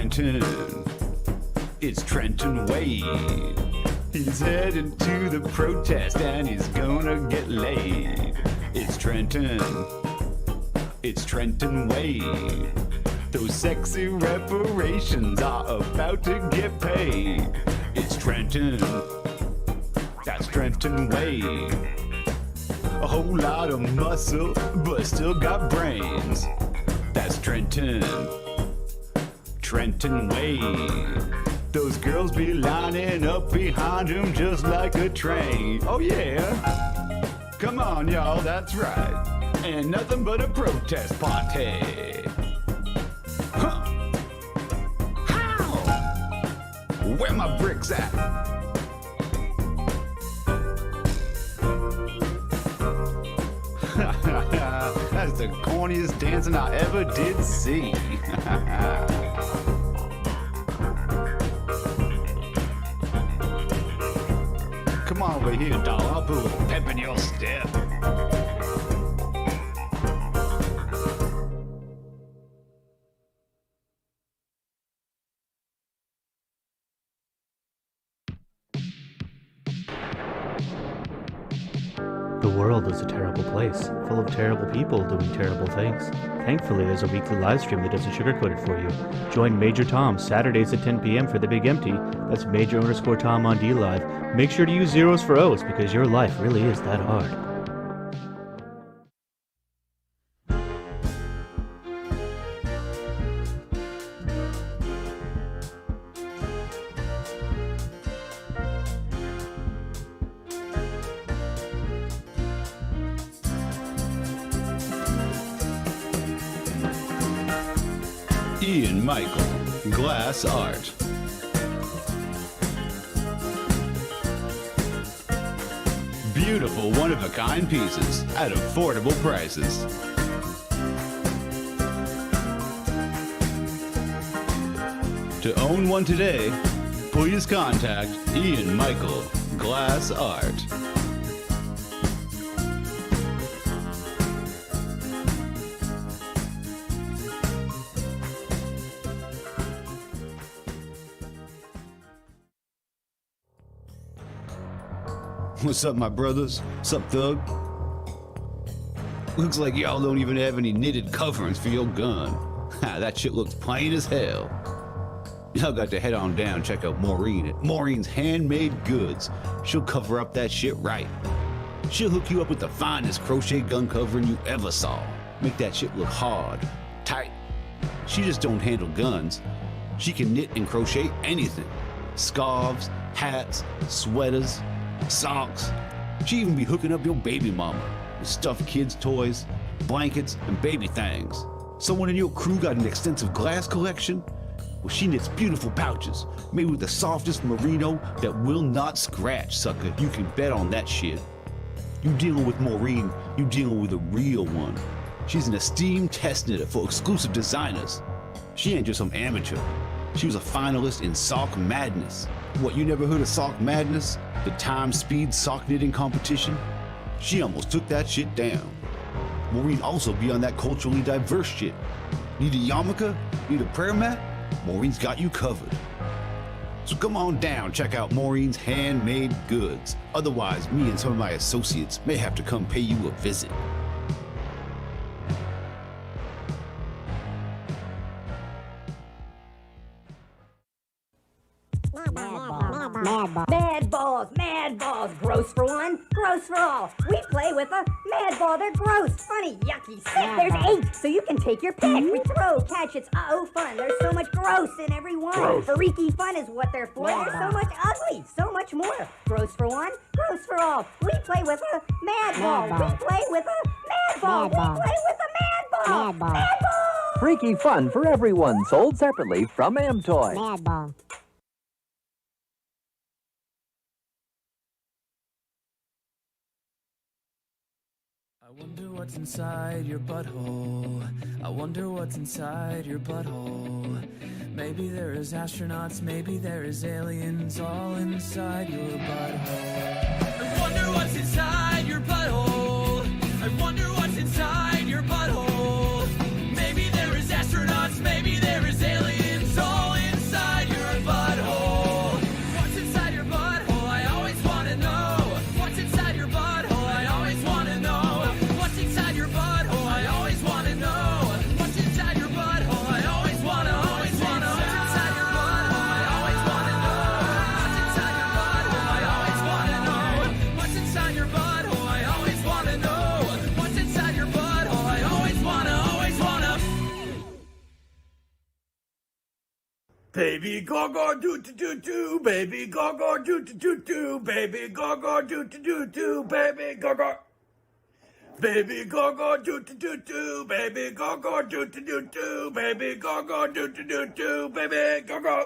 Trenton. It's Trenton Wade. He's heading to the protest and he's gonna get laid. It's Trenton. It's Trenton Wade. Those sexy reparations are about to get paid. It's Trenton. That's Trenton Wade. A whole lot of muscle, but still got brains. That's Trenton. Trenton Wade. Those girls be lining up behind him just like a train. Oh yeah. Come on, y'all, that's right. And nothing but a protest party. Huh. How? Where my bricks at? That's the corniest dancing I ever did see. Come on over here, doll. I'll put a little pep in your step. The world is a terrible place, full of terrible people doing terrible things. Thankfully, there's a weekly live stream that doesn't sugarcoat it for you. Join Major Tom Saturdays at 10 p.m. for The Big Empty. That's Major_Tom on D Live. Make sure to use zeros for O's because your life really is that hard. Ian Michael, Glass Art. Beautiful one-of-a-kind pieces at affordable prices. To own one today, please contact Ian Michael, Glass Art. What's up, my brothers? Sup, thug? Looks like y'all don't even have any knitted coverings for your gun. Ha, that shit looks plain as hell. Y'all got to head on down and check out Maureen at Maureen's Handmade Goods. She'll cover up that shit right. She'll hook you up with the finest crochet gun covering you ever saw. Make that shit look hard, tight. She just don't handle guns. She can knit and crochet anything. Scarves, hats, sweaters, socks. She even be hooking up your baby mama with stuffed kids' toys, blankets, and baby things. Someone in your crew got an extensive glass collection? Well, she knits beautiful pouches made with the softest merino that will not scratch, sucker. You can bet on that shit. You dealing with Maureen, you dealing with a real one. She's an esteemed test knitter for exclusive designers. She ain't just some amateur. She was a finalist in Sock Madness. What, you never heard of Sock Madness? The time speed sock knitting competition? She almost took that shit down. Maureen also be on that culturally diverse shit. Need a yarmulke? Need a prayer mat? Maureen's got you covered. So come on down, check out Maureen's Handmade Goods. Otherwise, me and some of my associates may have to come pay you a visit. Mad balls, gross for one, gross for all. We play with a mad ball, they're gross, funny, yucky, sick. There's 8, so you can take your pick. We throw, catch, it's fun. There's so much gross in every one. Freaky fun is what they're for. There's so much ugly, so much more. Gross for one, gross for all. We play with a mad ball. We play with a mad ball. We play with a mad ball. Mad ball. Freaky fun for everyone, sold separately from Amtoy. Mad ball. I wonder what's inside your butthole. I wonder what's inside your butthole. Maybe there is astronauts, maybe there is aliens all inside your butthole. I wonder what's inside your butthole. I wonder what's inside your butthole. Maybe there is astronauts, maybe there is aliens all Baby gaga doo doo doo doo, baby gaga doo doo doo doo, baby gaga doo doo doo doo, baby gaga. Baby gaga doo doo doo doo, baby gaga doo doo doo doo, baby gaga doo doo doo doo, baby gaga.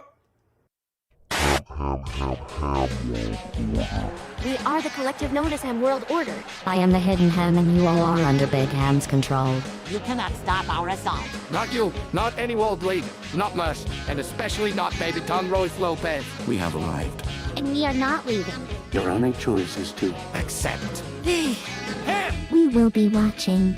We are the collective known as Ham World Order. I am the hidden Ham and you all are under Big Ham's control. You cannot stop our assault. Not you, not any world leader, not Mush, and especially not Baby Tom Royce Lopez. We have arrived. And we are not leaving. Your only choice is to Accept. Ham! We will be watching.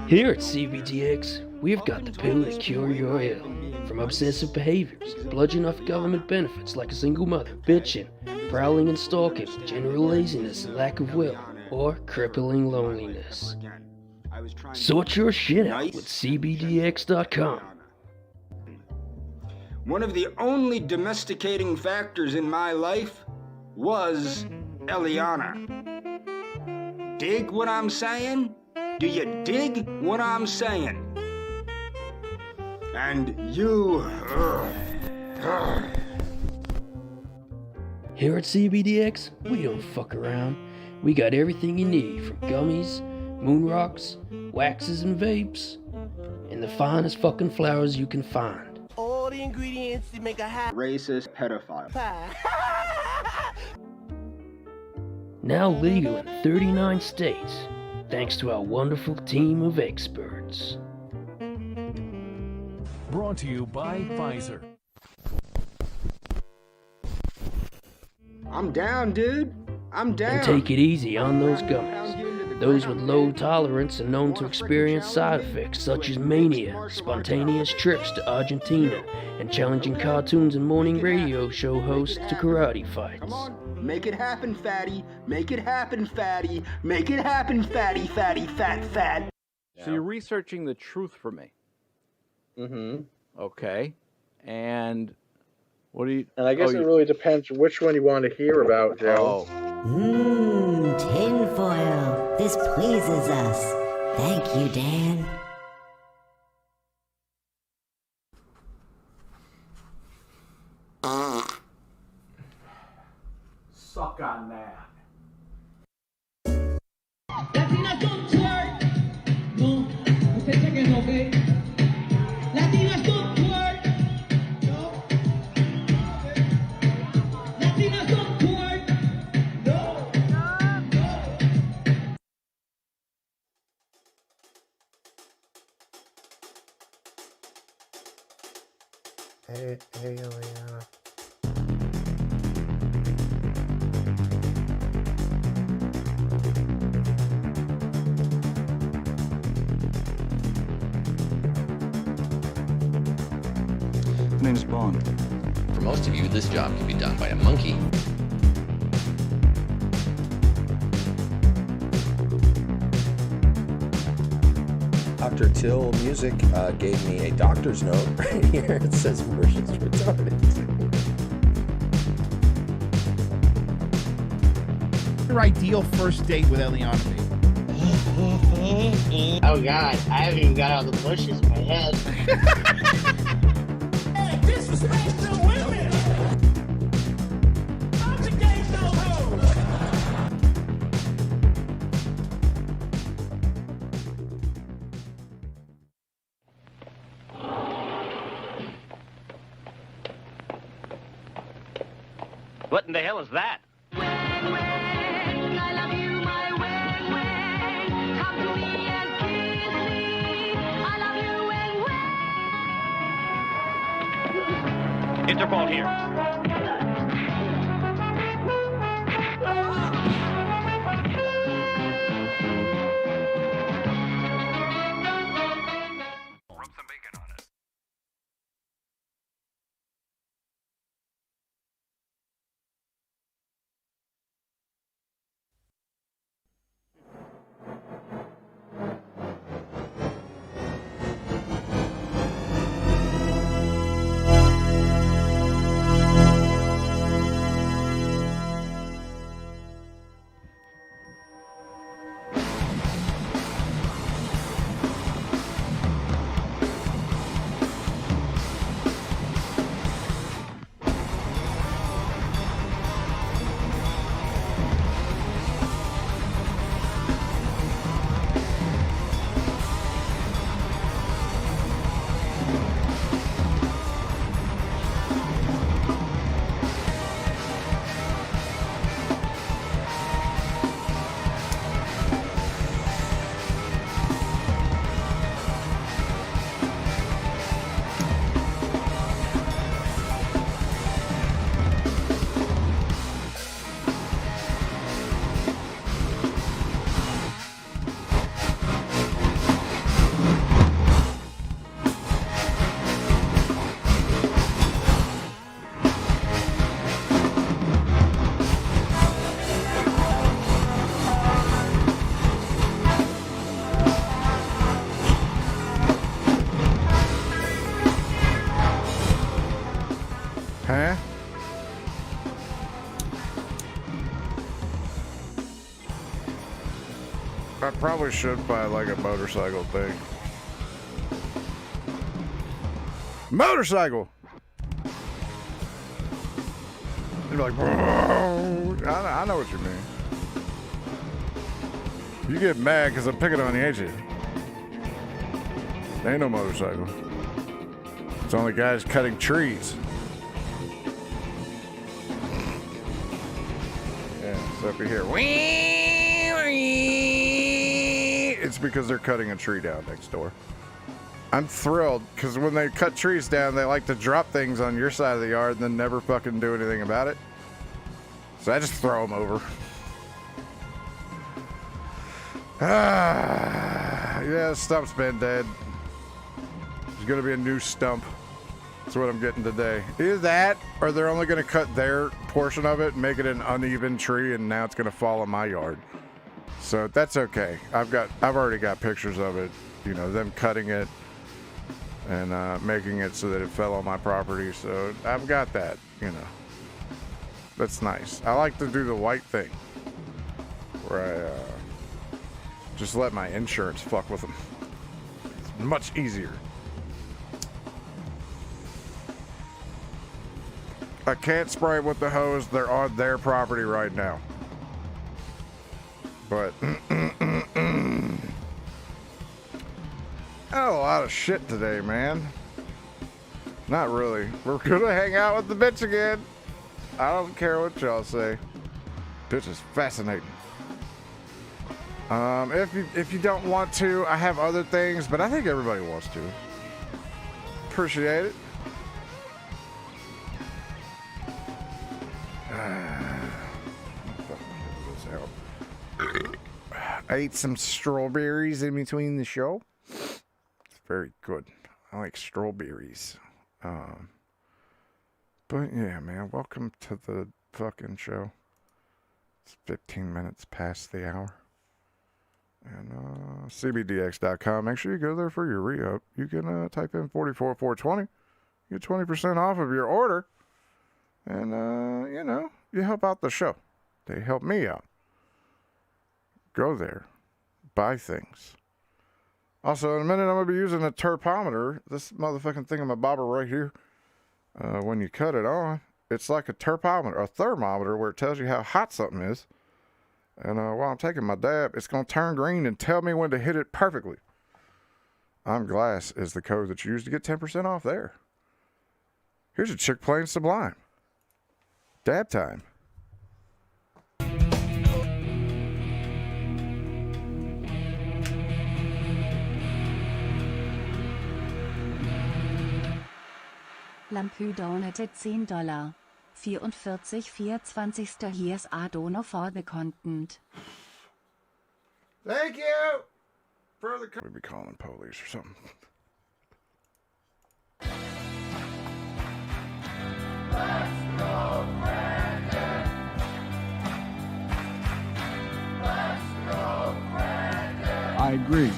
Here at CBTX, we've got the pill to cure your ill. From obsessive behaviors, bludgeon off government benefits like a single mother, bitching, prowling and stalking, general laziness and lack of will, or crippling loneliness. Sort your shit out with CBDX.com. One of the only domesticating factors in my life was Eliana. Dig what I'm saying? Do you dig what I'm saying? And you... Here at CBDX, we don't fuck around. We got everything you need from gummies, moon rocks, waxes and vapes, and the finest fucking flowers you can find. All the ingredients to make a racist pedophile. Now legal in 39 states, thanks to our wonderful team of experts. Brought to you by Pfizer. I'm down, dude. I'm down. And take it easy on those gummies. Those with low tolerance are known to experience side effects such as mania, spontaneous trips to Argentina, and challenging cartoons and morning radio show hosts to karate fights. Come on, make it happen, fatty. Make it happen, fatty. Make it happen, fatty, fatty, fat, fat. So you're researching the truth for me. Mm-hmm. Okay. And what do you... And I guess it really depends which one you want to hear about, Joe. Tinfoil. This pleases us. Thank you, Dan. Suck on that. Latinas don't twerk. No, usted sé que no ve. Latinas don't twerk. No. Latinas don't twerk. No. Hey, Eliana. My name's Bond. For most of you, this job can be done by a monkey. Dr. Till Music gave me a doctor's note right here. It says Maureen's retarded. Your ideal first date with Eliana be? Oh God, I haven't even got out of the bushes in my head. Disrespect the women. I'm the gangsta hoe. What in the hell is that? Interpol here. Huh? I probably should buy like a motorcycle thing. Motorcycle! You're like, whoa. I know what you mean. You get mad because I'm picking on you, ain't you? There ain't no motorcycle. It's only guys cutting trees. Yeah, so if you hear, it's because they're cutting a tree down next door. I'm thrilled because when they cut trees down, they like to drop things on your side of the yard and then never fucking do anything about it. So I just throw them over. Yeah, the stump's been dead. There's gonna be a new stump. That's what I'm getting today. Either that, or they're only gonna cut their portion of it and make it an uneven tree, and now it's gonna fall in my yard. So that's okay. I've already got pictures of it. You know, them cutting it and making it so that it fell on my property. So I've got that. You know, that's nice. I like to do the white thing, where I just let my insurance fuck with them. It's much easier. I can't spray with the hose. They're on their property right now. But I had a lot of shit today, man. Not really. We're gonna hang out with the bitch again. I don't care what y'all say. Bitch is fascinating. If you don't want to, I have other things, but I think everybody wants to. Appreciate it. I ate some strawberries in between the show. It's very good. I like strawberries. But yeah, man, welcome to the fucking show. It's 15 minutes past the hour. And cbdx.com. Make sure you go there for your re-up. You can type in 44420. Get 20% off of your order. And, you know, you help out the show. They help me out. Go there. Buy things. Also, in a minute, I'm going to be using a terpometer. This motherfucking thingamabobber right here. When you cut it on, it's like a terpometer, a thermometer, where it tells you how hot something is. And while I'm taking my dab, it's going to turn green and tell me when to hit it perfectly. I'm Glass is the code that you use to get 10% off there. Here's a chick playing Sublime. Dab time. Lampu donated $10. 44/24. Here's a donor for the content. Thank you for the... We'd be calling police or something. I agree.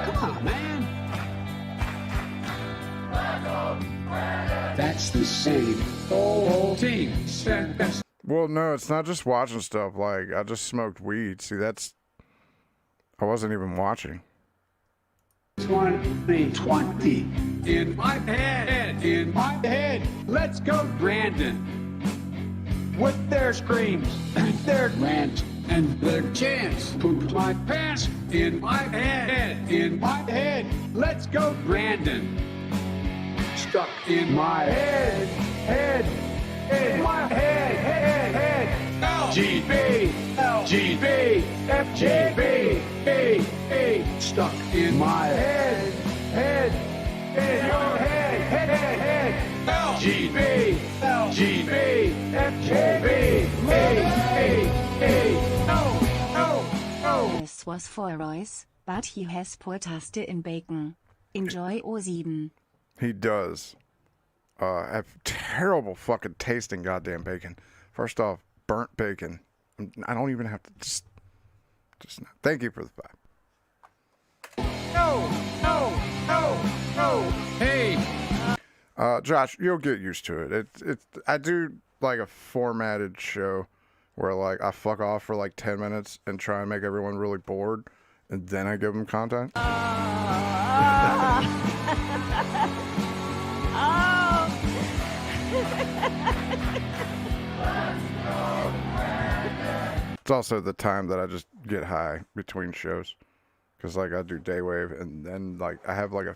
Come on, man. That's the same whole team. Well, no, it's not just watching stuff. Like, I just smoked weed. See, that's... I wasn't even watching. 2020. In my head. Let's go, Brandon. With their screams, and their rant, and their chants. Poop my pants. In my head. Let's go, Brandon. Stuck in my head. In my head. LGB, FGB, stuck in my head. In your head. LGB, FGB, no. This was for Royce, but he has poor taste in bacon. Enjoy O7. He does. Have terrible fucking taste in goddamn bacon. First off, burnt bacon. I don't even have to just thank you for the fact. No. Josh, you'll get used to it. I do like a formatted show where like I fuck off for like 10 minutes and try and make everyone really bored, and then I give them content. It's also the time that I just get high between shows, because like I do Daywave and then like I have like a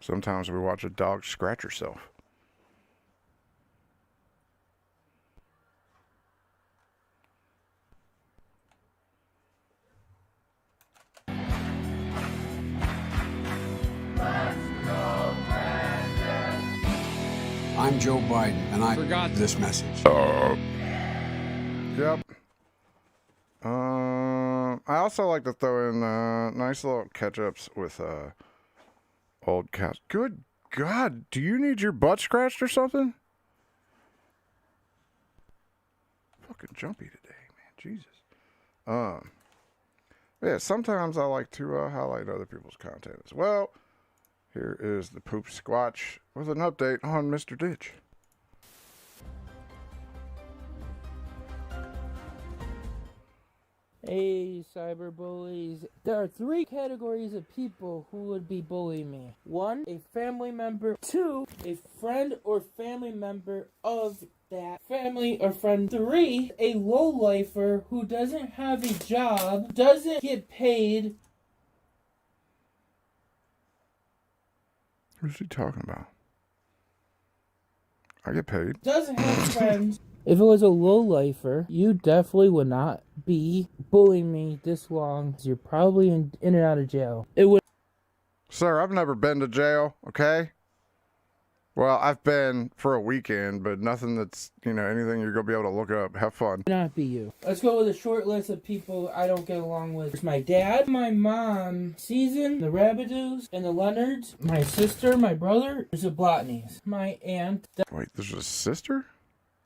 sometimes we watch a dog scratch herself. I'm Joe Biden, and I forgot this message. Yep. I also like to throw in nice little catch-ups with old cows. Good God, do you need your butt scratched or something? Fucking jumpy today, man. Jesus. Yeah, sometimes I like to highlight other people's content as well. Here is the Poop Squatch with an update on Mr. Ditch. Hey, cyberbullies. There are 3 categories of people who would be bullying me. 1, a family member. 2, a friend or family member of that family or friend. 3, a lowlifer who doesn't have a job, doesn't get paid. Who's he talking about? I get paid. Doesn't have friends. If it was a lowlifer, you definitely would not be bullying me this long. You're probably in and out of jail. It would. Sir, I've never been to jail, okay? Well, I've been for a weekend, but nothing that's, anything you're going to be able to look up. Have fun. Not be you. Let's go with a short list of people I don't get along with. There's my dad, my mom, Season, the Rabidoos, and the Leonards, my sister, my brother, there's the Blotneys, my aunt. Wait, there's a sister?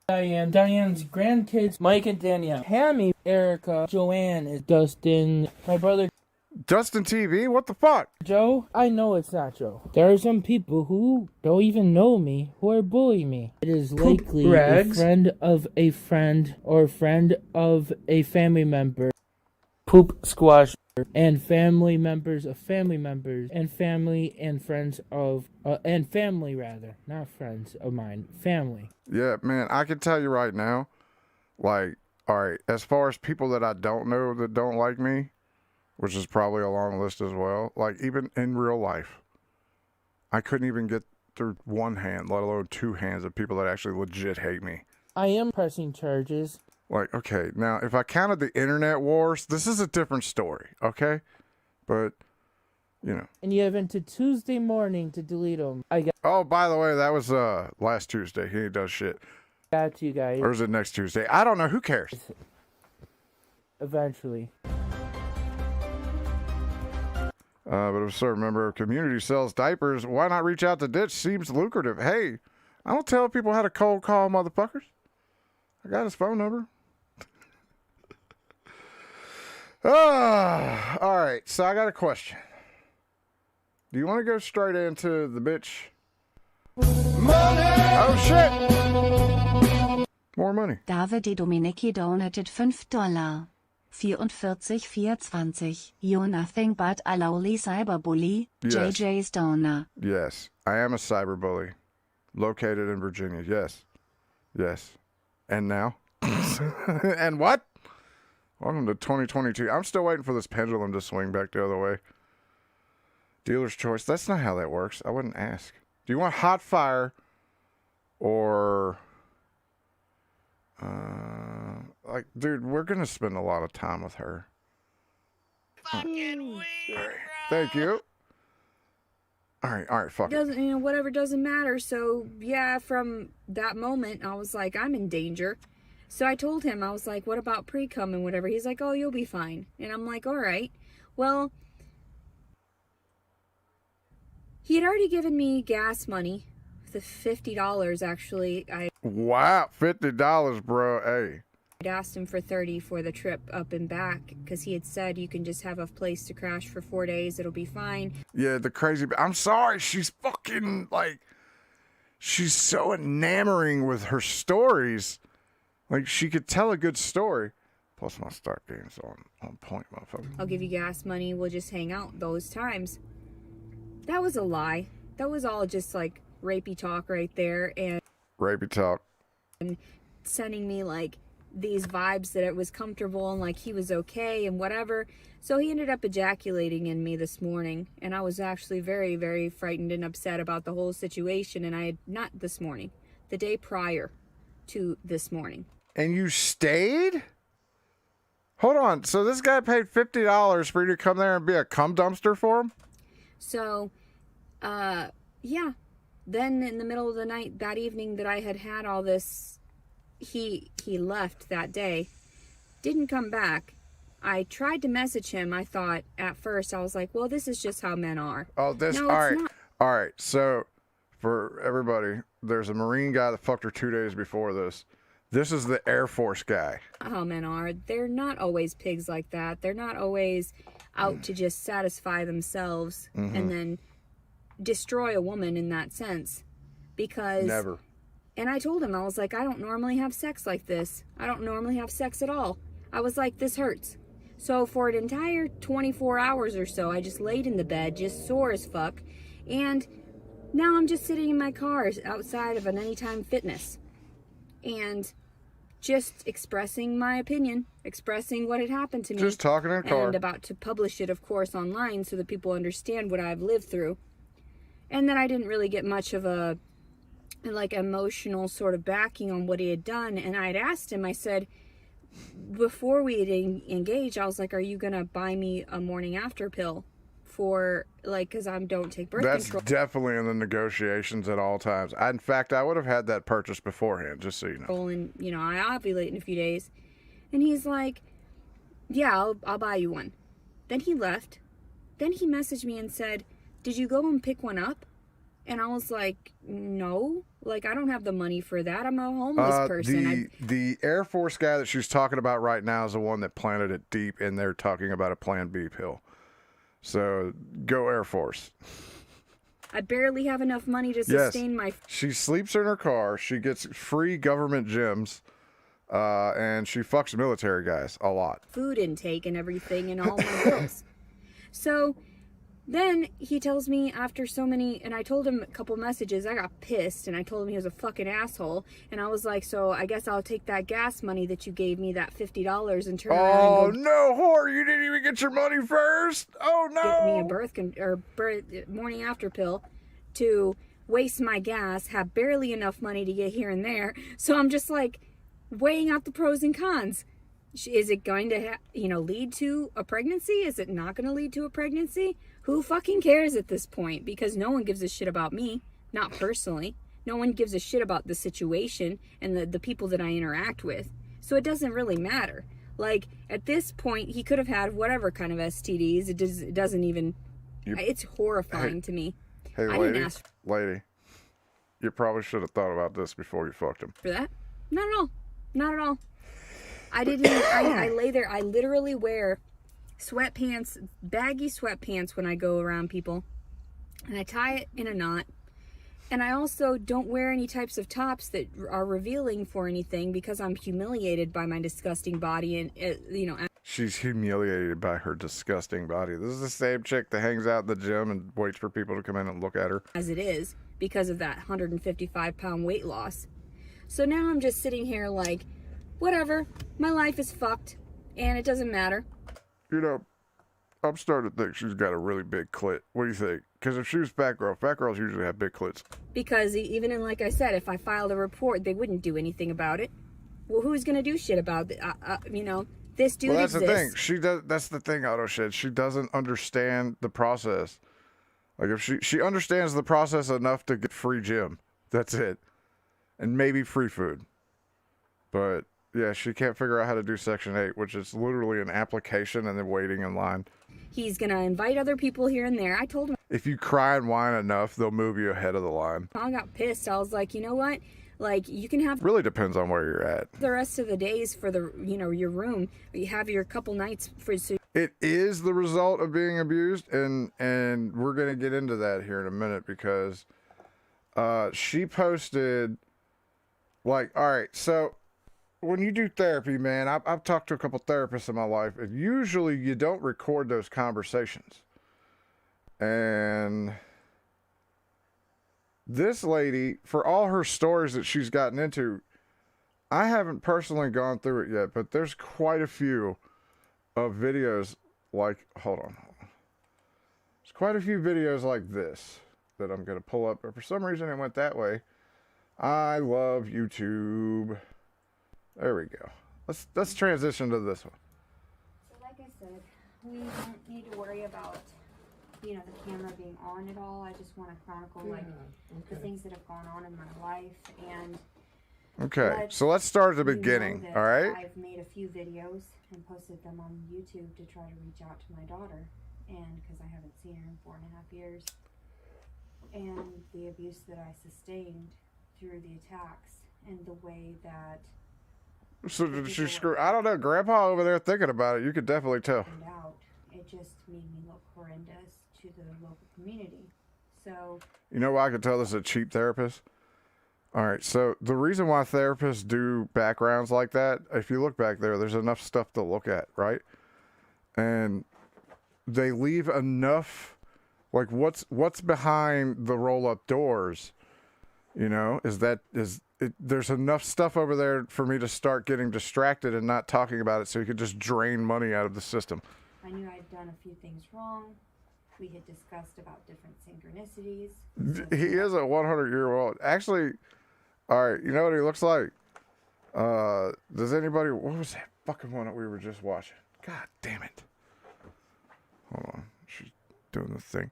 Diane's grandkids, Mike and Danielle, Hammy, Erica, Joanne, Dustin, my brother. Dustin TV? What the fuck? Joe? I know it's not Joe. There are some people who don't even know me who are bullying me. It is likely a friend of a friend or friend of a family member. Poop Squash. And family members of family members. And family and friends of... and family, rather. Not friends of mine. Family. Yeah, man, I can tell you right now, like, alright, as far as people that I don't know that don't like me, which is probably a long list as well, like, even in real life, I couldn't even get through one hand, let alone 2 hands of people that actually legit hate me. I am pressing charges. Like, okay, now, if I counted the internet wars, this is a different story, okay? But, And you have until Tuesday morning to delete them. Oh, by the way, that was last Tuesday. He ain't does shit. Got you guys. Or is it next Tuesday? I don't know. Who cares? Eventually. But if a certain member of community sells diapers, why not reach out to Ditch? Seems lucrative. Hey, I don't tell people how to cold call motherfuckers. I got his phone number. All right, so I got a question. Do you want to go straight into the bitch? Money! Oh, shit! More money. Davide Domenici donated $5. 44,420. You're nothing but a lowly cyberbully. Yes. JJ's donor. Yes, I am a cyberbully. Located in Virginia. Yes. Yes. And now? And what? Welcome to 2022. I'm still waiting for this pendulum to swing back the other way. Dealer's choice. That's not how that works. I wouldn't ask. Do you want hot fire or... like, dude, we're going to spend a lot of time with her. Fucking weed, right. Thank you. All right, fuck it. Whatever doesn't matter. So, yeah, from that moment, I was like, I'm in danger. So I told him, I was like, what about pre-cum and whatever? He's like, oh, you'll be fine. And I'm like, all right. Well, he had already given me gas money. The $50 actually. Wow, $50, bro. Hey. I'd asked him for $30 for the trip up and back because he had said you can just have a place to crash for 4 days. It'll be fine. Yeah, the crazy. I'm sorry. She's fucking like. She's so enamoring with her stories. Like, she could tell a good story. Plus, my start game's on point, motherfucker. I'll give you gas money. We'll just hang out those times. That was a lie. That was all just like rapey talk right there. And rapey talk. And sending me like these vibes that it was comfortable and like he was okay and whatever. So he ended up ejaculating in me this morning, and I was actually very, very frightened and upset about the whole situation. And I had not this morning, the day prior to this morning. And you stayed? Hold on. So this guy paid $50 for you to come there and be a cum dumpster for him? So, yeah. Then in the middle of the night, that evening that I had all this, he left that day, didn't come back. I tried to message him. I thought at first, I was like, well, this is just how men are. Oh, this, no, all right. Not. All right. So for everybody, there's a Marine guy that fucked her 2 days before this. This is the Air Force guy. How men are. They're not always pigs like that. They're not always out to just satisfy themselves and then destroy a woman in that sense. Because... Never. And I told him, I was like, I don't normally have sex like this. I don't normally have sex at all. I was like, this hurts. So for an entire 24 hours or so, I just laid in the bed, just sore as fuck. And now I'm just sitting in my car outside of an Anytime Fitness. And just expressing my opinion, expressing what had happened to me. Just talking in a car. And about to publish it, of course, online so that people understand what I've lived through. And then I didn't really get much of a like emotional sort of backing on what he had done. And I had asked him, I said, before we had engaged, I was like, are you gonna buy me a morning after pill for like, because I don't take birth control? That's definitely in the negotiations at all times. In fact, I would have had that purchased beforehand, just so you know. And you know, I ovulate in a few days. And he's like, yeah, I'll buy you one. Then he left. Then he messaged me and said, did you go and pick one up? And I was like, no, like, I don't have the money for that. I'm a homeless person. The Air Force guy that she's talking about right now is the one that planted it deep in there talking about a Plan B pill. So go Air Force. I barely have enough money to sustain my... She sleeps in her car. She gets free government gyms. And she fucks military guys a lot. Food intake and everything and all my bills. So... Then he tells me after so many, and I told him a couple messages, I got pissed, and I told him he was a fucking asshole, and I was like, so I guess I'll take that gas money that you gave me, that $50, and turn around and go... no, whore, you didn't even get your money first? Oh, no! Get me a morning after pill to waste my gas, have barely enough money to get here and there, so I'm just like, weighing out the pros and cons. Is it going to, lead to a pregnancy? Is it not going to lead to a pregnancy? Who fucking cares at this point? Because no one gives a shit about me, not personally. No one gives a shit about the situation and the people that I interact with. So it doesn't really matter. Like, at this point, he could have had whatever kind of STDs. It doesn't even... It's horrifying to me. Hey, lady, you probably should have thought about this before you fucked him. For that? Not at all. Not at all. I didn't even, I lay there, I literally wear sweatpants, baggy sweatpants when I go around people, and I tie it in a knot, and I also don't wear any types of tops that are revealing for anything because I'm humiliated by my disgusting body, and, She's humiliated by her disgusting body. This is the same chick that hangs out in the gym and waits for people to come in and look at her. As it is, because of that 155-pound weight loss. So now I'm just sitting here like, whatever, my life is fucked, and it doesn't matter. I'm starting to think she's got a really big clit. What do you think? Because if she was fat girls usually have big clits. Because even in, like I said, if I filed a report, they wouldn't do anything about it. Well, who's going to do shit about it? This dude that's exists. the thing. That's the thing, Auto Shit. She doesn't understand the process. Like, if she understands the process enough to get free gym, that's it. And maybe free food. But... yeah, she can't figure out how to do Section 8, which is literally an application and then waiting in line. He's going to invite other people here and there. I told him. if you cry and whine enough, they'll move you ahead of the line. I got pissed. I was like, you know what? Like, you can have Really depends on where you're at. the rest of the days for the, you know, your room. You have your couple nights for. So It is the result of being abused, and we're gonna get into that here in a minute because she posted, like, all right, so when you do therapy, man, I've talked to a couple therapists in my life, and usually you don't record those conversations. And this lady, for all her stories that she's gotten into, I haven't personally gone through it yet, but there's quite a few of videos like, hold on. There's quite a few videos like this that I'm going to pull up, but for some reason it went that way. I love YouTube. There we go. Let's transition to this one. So like I said, we don't need to worry about, you know, the camera being on at all. I just want to chronicle the things that have gone on in my life. And okay, so let's start at the beginning, all right? I've made a few videos and posted them on YouTube to try to reach out to my daughter, and because I haven't seen her in 4.5 years, and the abuse that I sustained through the attacks and the way that. So did she screw? I don't know. Grandpa over there thinking about it. You could definitely tell. Out, it just made me look horrendous to the local community. So. You know why I could tell this is a cheap therapist? All right, so the reason why therapists do backgrounds like that, if you look back there, there's enough stuff to look at, right? And they leave enough, like what's behind the roll-up doors, you know, there's enough stuff over there for me to start getting distracted and not talking about it so you could just drain money out of the system. I knew I'd done a few things wrong. We had discussed about different synchronicities. He is a 100-year-old. Actually, all right, you know what he looks like? Does anybody... What was that fucking one that we were just watching? God damn it. Hold on. She's doing the thing.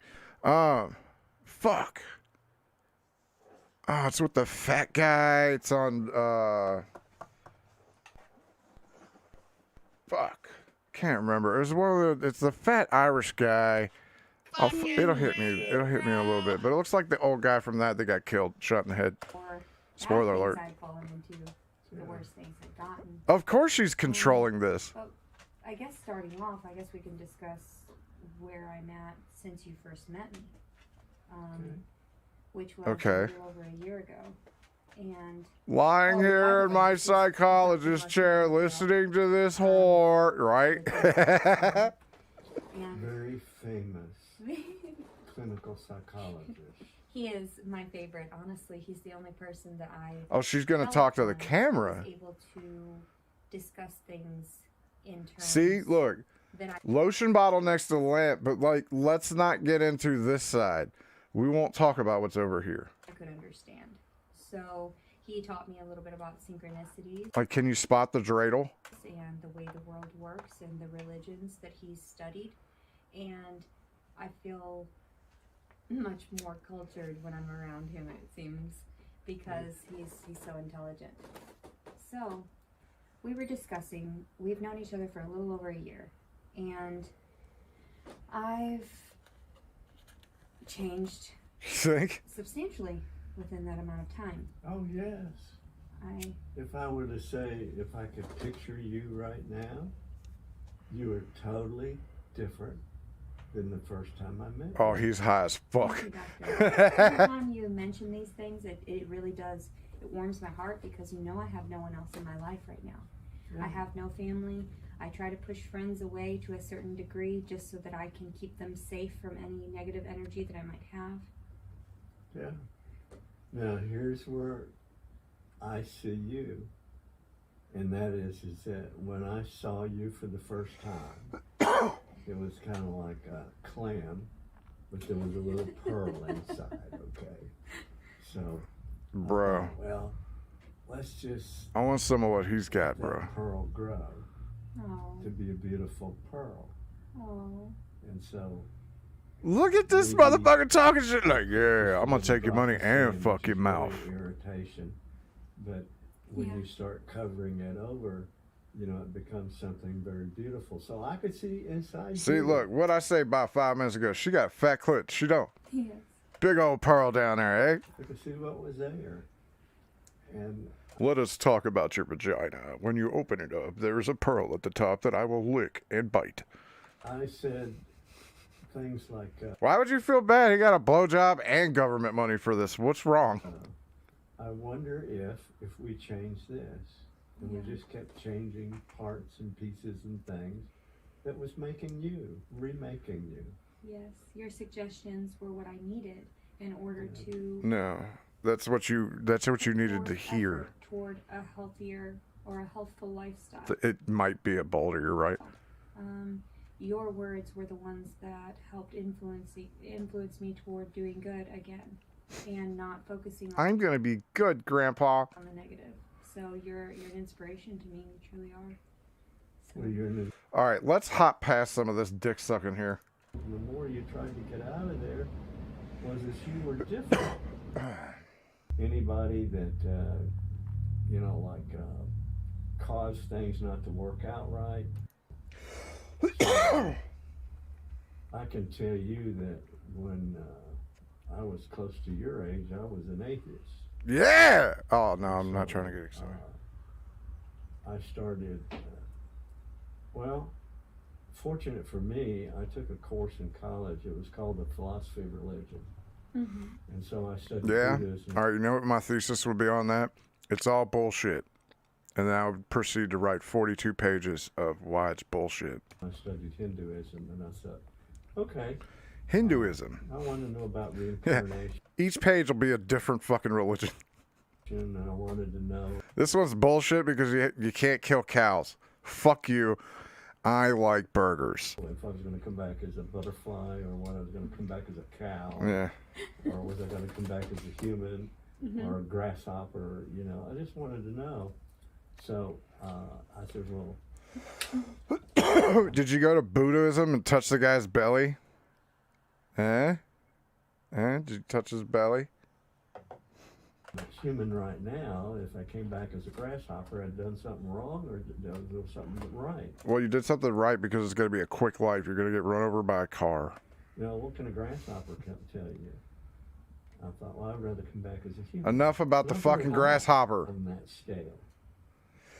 Fuck. Oh, it's with the fat guy. It's on... Fuck. Can't remember. It was one of the... It's the fat Irish guy. It'll hit me. It'll hit me in a little bit. But it looks like the old guy from that got killed, shot in the head. Spoiler alert. The worst things I've gotten. Of course she's controlling this. Well, I guess starting off, I guess we can discuss where I'm at since you first met me. Which was a little over a year ago. And lying here in my psychologist chair listening to this whore, right? Very famous clinical psychologist. He is my favorite. Honestly, he's the only person that I. Oh, she's gonna talk to the camera. Was able to discuss things in terms. See, look, lotion bottle next to the lamp, but like, let's not get into this side. We won't talk about what's over here. I could understand. So he taught me a little bit about synchronicities. Like, can you spot the dreidel? And the way the world works and the religions that he's studied, and I feel much more cultured when I'm around him, it seems, because he's so intelligent. So we were discussing, we've known each other for a little over a year, and I've changed substantially within that amount of time. Oh yes. If I were to say, if I could picture you right now, you are totally different than the first time I met you. Oh, he's high as fuck. Every time you mention these things, it really does, it warms my heart, because you know I have no one else in my life right now. Yeah. I have no family. I try to push friends away to a certain degree just so that I can keep them safe from any negative energy that I might have. Yeah. Now here's where I see you, and that is that when I saw you for the first time, it was kind of like a clam, but there was a little pearl inside, okay? So, bro. Well, let's just... I want some of what he's got, bro. Pearl grow to be a beautiful pearl. Oh. And so... Look at this motherfucker talking shit like, yeah, I'm gonna take your money and fuck your mouth. Irritation, but when you start covering it over, it becomes something very beautiful. So I could see inside. See, look, what I say about 5 minutes ago. She got fat clit. She don't. Yes. Big old pearl down there, eh? I could see what was there. And let us talk about your vagina. When you open it up, there's a pearl at the top that I will lick and bite. I said things like, why would you feel bad? He got a blowjob and government money for this. What's wrong? I wonder if we change this, and we just kept changing parts and pieces and things that was making you, remaking you. Yes, your suggestions were what I needed in order to. No, that's what you needed to hear. Toward a healthier or a healthful lifestyle. It might be a boulder, you're right. Your words were the ones that helped influence me toward doing good again, and not focusing on. I'm gonna be good, Grandpa. On the negative. So you're an inspiration to me. You truly are. So. Well, all right, let's hop past some of this dick sucking here. The more you tried to get out of there was that you were different. Anybody that caused things not to work out right. So, I can tell you that when I was close to your age, I was an atheist. Yeah! Oh, no, I'm not trying to get excited. I started, fortunate for me, I took a course in college. It was called the Philosophy of Religion. Mm-hmm. And so I studied Buddhism. All right, you know what my thesis would be on that? It's all bullshit. And then I would proceed to write 42 pages of why it's bullshit. I studied Hinduism, and I thought, okay. Hinduism. I want to know about reincarnation. Yeah. Each page will be a different fucking religion. And I wanted to know. This one's bullshit because you can't kill cows. Fuck you. I like burgers. If I was going to come back as a butterfly, or when I was going to come back as a cow. Yeah. Or was I going to come back as a human, or a grasshopper, I just wanted to know. So I said, well. Did you go to Buddhism and touch the guy's belly? Did you touch his belly? Human right now, if I came back as a grasshopper, I'd done something wrong, or done something right. Well, you did something right because it's going to be a quick life. You're going to get run over by a car. What can a grasshopper tell you? I thought, well, I'd rather come back as a human. Enough about the fucking grasshopper. On that scale.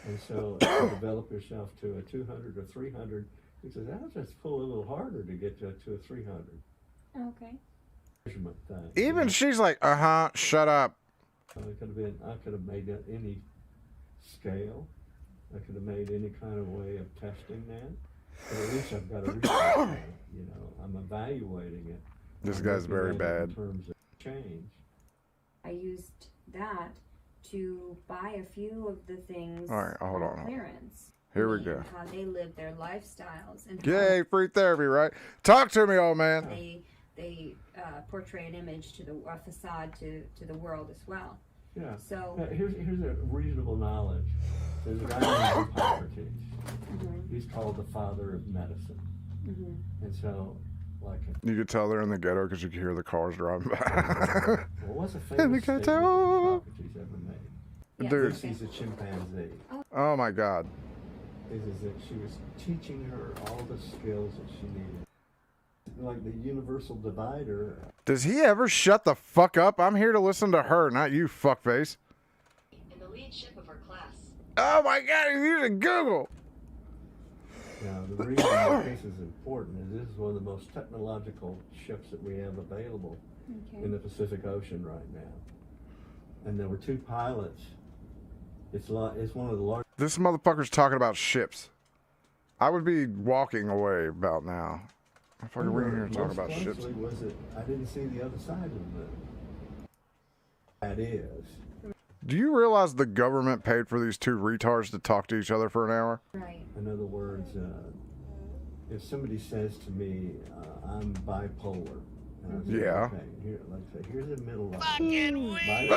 And so if you develop yourself to a 200 or 300, he says, I'll just pull a little harder to get to a 300. Okay. Measurement thing. Even she's like, shut up. I could have made any scale. I could have made any kind of way of testing that. But at least I've got a research. I'm evaluating it. This guy's very bad. In terms of change. I used that to buy a few of the things. All right, hold on. Clearance. Here we go. How they live their lifestyles and yay, free therapy, right? Talk to me, old man. They portray an image to a facade to the world as well. Yeah. So here's a reasonable knowledge. There's a guy named Hippocrates. Mm-hmm. He's called the father of medicine. Mm-hmm. And so, you could tell they're in the ghetto because you could hear the cars driving by. Well, what's a famous statement Hippocrates ever made? Yes. Dude. He's a chimpanzee. Oh my God. Is that she was teaching her all the skills that she needed. Like the universal divider. Does he ever shut the fuck up? I'm here to listen to her, not you, fuckface. In the lead ship of her class. Oh my God, he's using Google. Now, the reason that this is important is this is one of the most technological ships that we have available in the Pacific Ocean right now. And there were 2 pilots. It's one of the largest. This motherfucker's talking about ships. I would be walking away about now. I fucking we're here talking about ships. Was it? I didn't see the other side of the moon. That is. Do you realize the government paid for these 2 retards to talk to each other for an hour? Right. In other words, if somebody says to me, I'm bipolar, and I say, okay, here's the middle line. Fucking weed!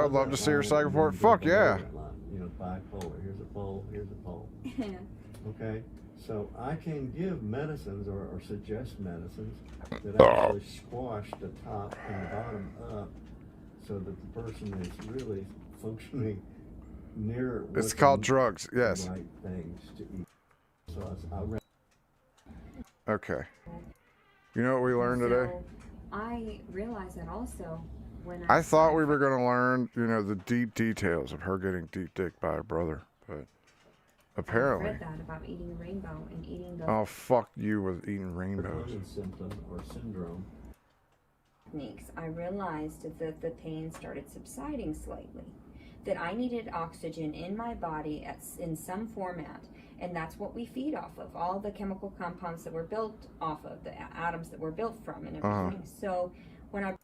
I'd love to see her cycle for it. Fuck yeah. Bipolar. Here's a pole. Here's a pole. Okay. So I can give medicines or suggest medicines that actually squash the top and the bottom up, so that the person is really functioning near. It's called drugs. the Yes. Right things to eat. So I read. Okay. You know what we learned today? I realized that also when I thought we were going to learn, you know, the deep details of her getting deep dicked by her brother, but apparently. I read that about eating a rainbow and eating the Oh, fuck you with eating rainbows. Symptom or syndrome. techniques. I realized that the pain started subsiding slightly, that I needed oxygen in my body in some format, and that's what we feed off of, all the chemical compounds that we're built off of, the atoms that we're built from and everything. So when I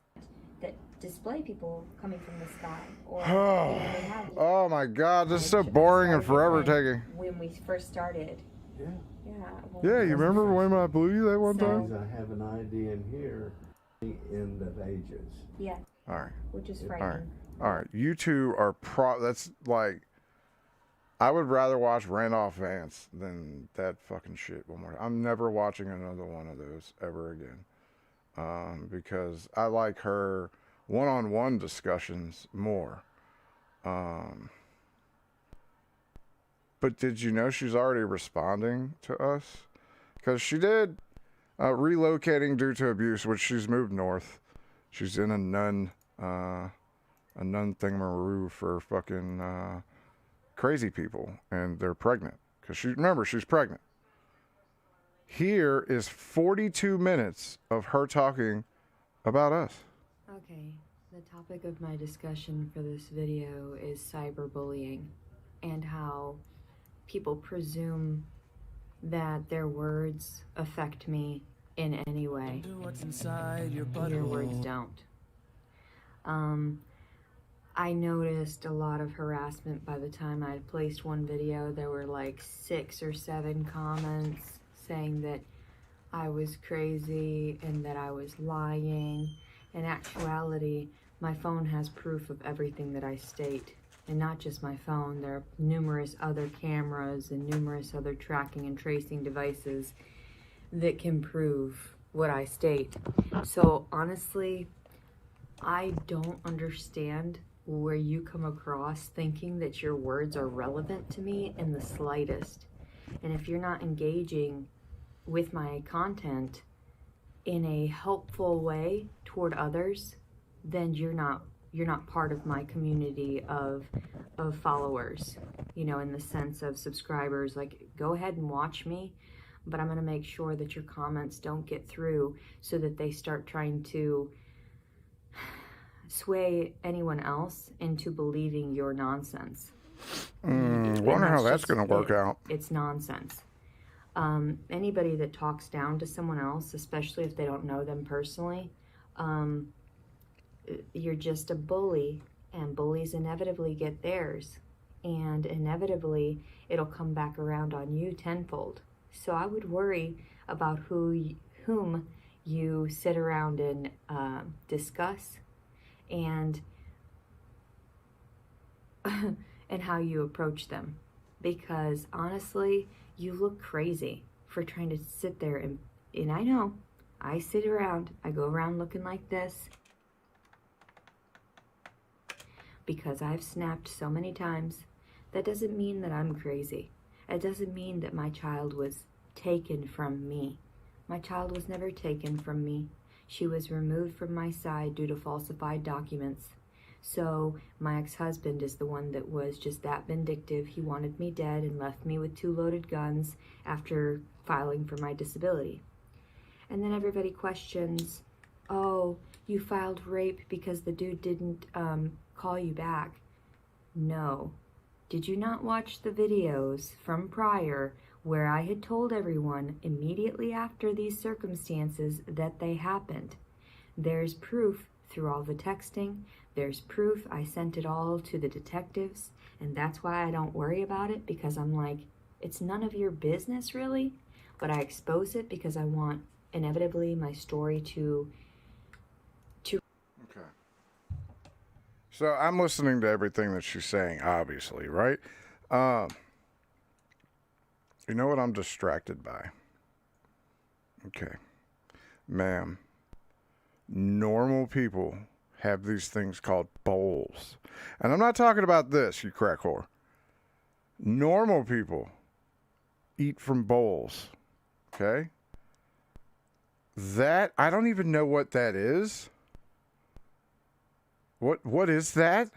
that display people coming from the sky, or they have, Oh my God, this is so boring and forever taking. when we first started. Yeah. Yeah, you remember when I blew you that one time? I have an idea in here, the end of ages. Yeah. All right. Which is frightening. All right. You two are that's like, I would rather watch Randolph Vance than that fucking shit one more time. I'm never watching another one of those ever again. Because I like her one-on-one discussions more. But did you know she's already responding to us? Because she did relocating due to abuse, which she's moved north. She's in a nun thingamaroo for fucking crazy people, and they're pregnant. Because she's pregnant. Here is 42 minutes of her talking about us. Okay, the topic of my discussion for this video is cyberbullying and how people presume that their words affect me in any way. What's inside your Your words don't. I noticed a lot of harassment by the time I had placed one video. There were like 6 or 7 comments saying that I was crazy and that I was lying. In actuality, my phone has proof of everything that I state. And not just my phone, there are numerous other cameras and numerous other tracking and tracing devices that can prove what I state. So honestly, I don't understand where you come across thinking that your words are relevant to me in the slightest. And if you're not engaging with my content in a helpful way toward others, then you're not part of my community of followers, you know, in the sense of subscribers. Like, go ahead and watch me, but I'm going to make sure that your comments don't get through so that they start trying to sway anyone else into believing your nonsense. Wonder how that's going to work out. It's nonsense. Anybody that talks down to someone else, especially if they don't know them personally, you're just a bully, and bullies inevitably get theirs, and inevitably it'll come back around on you tenfold. So I would worry about whom you sit around and discuss, and and how you approach them, because honestly, you look crazy for trying to sit there and I know I sit around, I go around looking like this because I've snapped so many times. That doesn't mean that I'm crazy. It doesn't mean that my child was taken from me. My child was never taken from me. She was removed from my side due to falsified documents. So my ex-husband is the one that was just that vindictive. He wanted me dead and left me with 2 loaded guns after filing for my disability. And then everybody questions, oh, you filed rape because the dude didn't call you back. No. Did you not watch the videos from prior where I had told everyone immediately after these circumstances that they happened? There's proof through all the texting. There's proof. I sent it all to the detectives, and that's why I don't worry about it, because I'm like, it's none of your business really, but I expose it because I want inevitably my story to Okay. So I'm listening to everything that she's saying, obviously, right? You know what I'm distracted by? Okay. Ma'am, normal people have these things called bowls. And I'm not talking about this, you crack whore. Normal people eat from bowls. Okay? That, I don't even know what that is. What is that?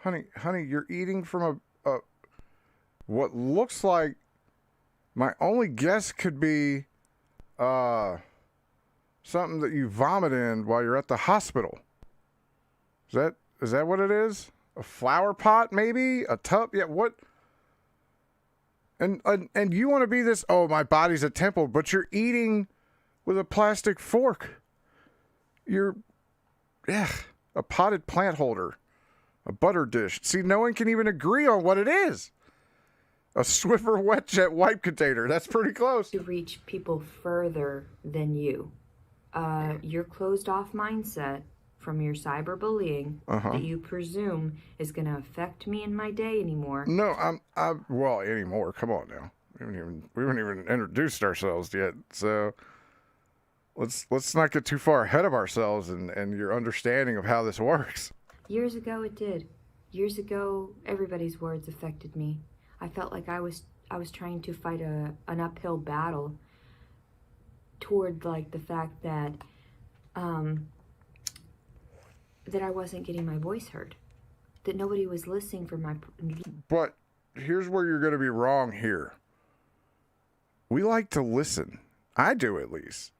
Honey, you're eating from a what looks like, my only guess could be something that you vomit in while you're at the hospital. Is that what it is? A flower pot, maybe? A tub? Yeah, what? And you want to be this, oh, my body's a temple, but you're eating with a plastic fork. You're, a potted plant holder. A butter dish. See, no one can even agree on what it is. A Swiffer wet jet wipe container. That's pretty close. To reach people further than you. Your closed off mindset from your cyberbullying that you presume is going to affect me in my day anymore. No, well, anymore. Come on now. We haven't even introduced ourselves yet. So let's not get too far ahead of ourselves and your understanding of how this works. Years ago it did. Years ago, everybody's words affected me. I felt like I was trying to fight an uphill battle toward like the fact that that I wasn't getting my voice heard, that nobody was listening for my. But here's where you're going to be wrong here. We like to listen. I do, at least.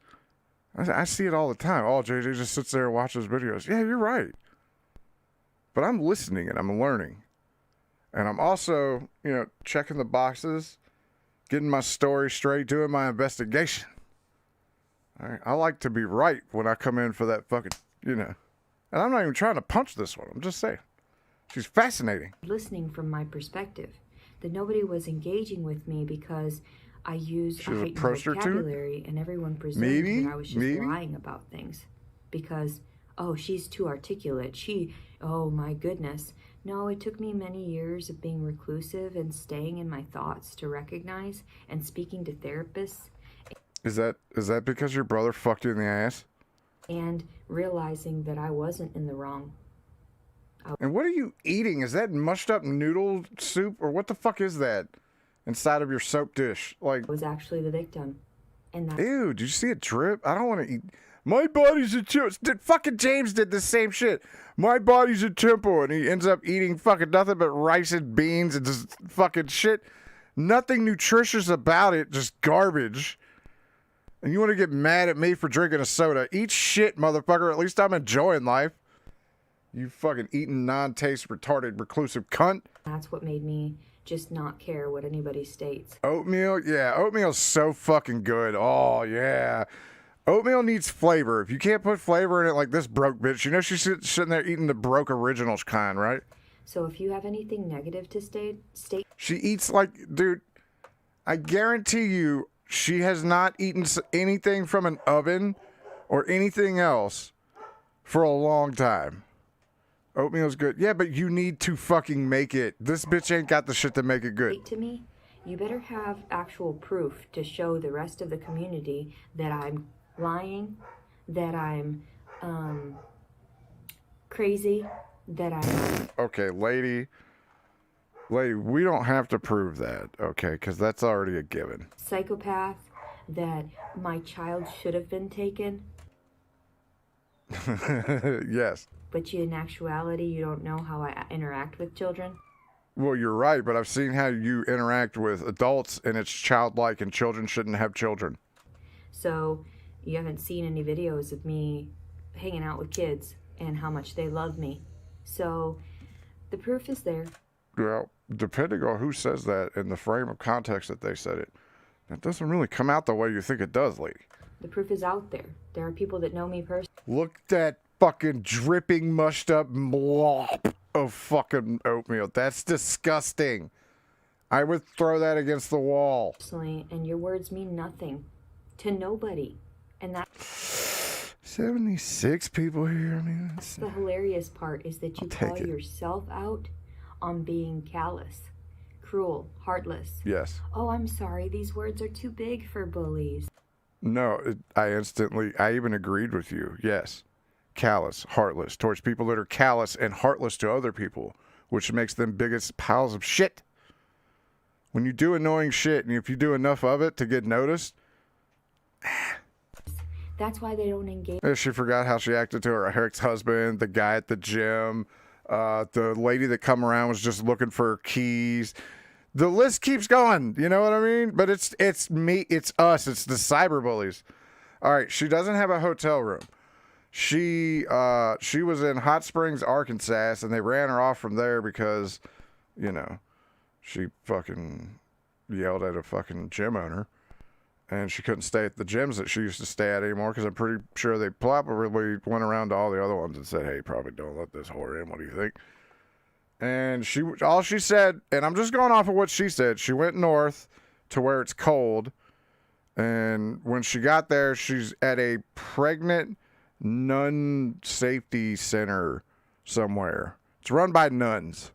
I see it all the time. Oh, JJ just sits there and watches videos. Yeah, you're right. But I'm listening and I'm learning. And I'm also, checking the boxes, getting my story straight, doing my investigation. All right? I like to be right when I come in for that fucking, And I'm not even trying to punch this one. I'm just saying. She's fascinating. Listening from my perspective. That nobody was engaging with me because I used a heightened vocabulary and everyone presumed that I was just lying about things. Because, oh, she's too articulate. Oh my goodness. No, it took me many years of being reclusive and staying in my thoughts to recognize and speaking to therapists. Is that because your brother fucked you in the ass? And realizing that I wasn't in the wrong. And what are you eating? Is that mushed up noodle soup or what the fuck is that inside of your soap dish? Like, I was actually the victim. And that. Ew, did you see it drip? I don't want to eat. My body's a temple. Fucking James did the same shit. My body's a temple, and he ends up eating fucking nothing but rice and beans and just fucking shit. Nothing nutritious about it, just garbage. And you want to get mad at me for drinking a soda? Eat shit, motherfucker. At least I'm enjoying life. You fucking eating non-taste retarded reclusive cunt. That's what made me just not care what anybody states. Oatmeal? Yeah, oatmeal's so fucking good. Oh, yeah. Oatmeal needs flavor. If you can't put flavor in it like this broke bitch, she's sitting there eating the broke originals kind, right? So if you have anything negative to state. She eats like, dude, I guarantee you she has not eaten anything from an oven or anything else for a long time. Oatmeal's good. Yeah, but you need to fucking make it. This bitch ain't got the shit to make it good. To me, you better have actual proof to show the rest of the community that I'm lying, that I'm crazy, that I'm... Okay, lady, we don't have to prove that, okay, because that's already a given. Psychopath, that my child should have been taken. Yes. But in actuality, you don't know how I interact with children? Well, you're right, but I've seen how you interact with adults, and it's childlike, and children shouldn't have children. So... you haven't seen any videos of me hanging out with kids and how much they love me. So the proof is there. Well, depending on who says that and the frame of context that they said it, that doesn't really come out the way you think it does, lady. The proof is out there. There are people that know me personally. Look at that fucking dripping, mushed up blob of fucking oatmeal. That's disgusting. I would throw that against the wall. And your words mean nothing to nobody. And that 76 people here. I mean, that's the hilarious part is that you call yourself out on being callous, cruel, heartless. Yes. Oh, I'm sorry. These words are too big for bullies. No, I even agreed with you. Yes. Callous, heartless towards people that are callous and heartless to other people. which makes them biggest piles of shit. When you do annoying shit, and if you do enough of it to get noticed, That's why they don't engage. she forgot how she acted to her ex-husband, the guy at the gym, the lady that come around was just looking for her keys. The list keeps going, you know what I mean? But it's me, it's us, it's the cyberbullies. All right, she doesn't have a hotel room. She was in Hot Springs, Arkansas, and they ran her off from there because, you know, she fucking yelled at a fucking gym owner, and she couldn't stay at the gyms that she used to stay at anymore because I'm pretty sure they probably went around to all the other ones and said, hey, probably don't let this whore in. What do you think? And all she said, and I'm just going off of what she said, she went north to where it's cold, and when she got there, she's at a pregnant nun safety center somewhere. It's run by nuns.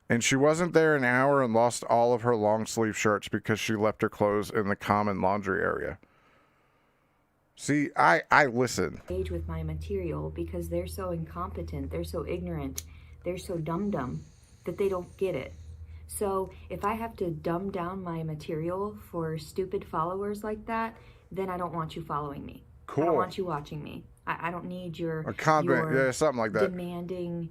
And she wasn't there an hour and lost all of her long sleeve shirts because she left her clothes in the common laundry area. See, I listen. Engage with my material because they're so incompetent, they're so ignorant, they're so dumb that they don't get it. So if I have to dumb down my material for stupid followers like that, then I don't want you following me. Cool. I don't want you watching me. I don't need your A comment, yeah, something like that. demanding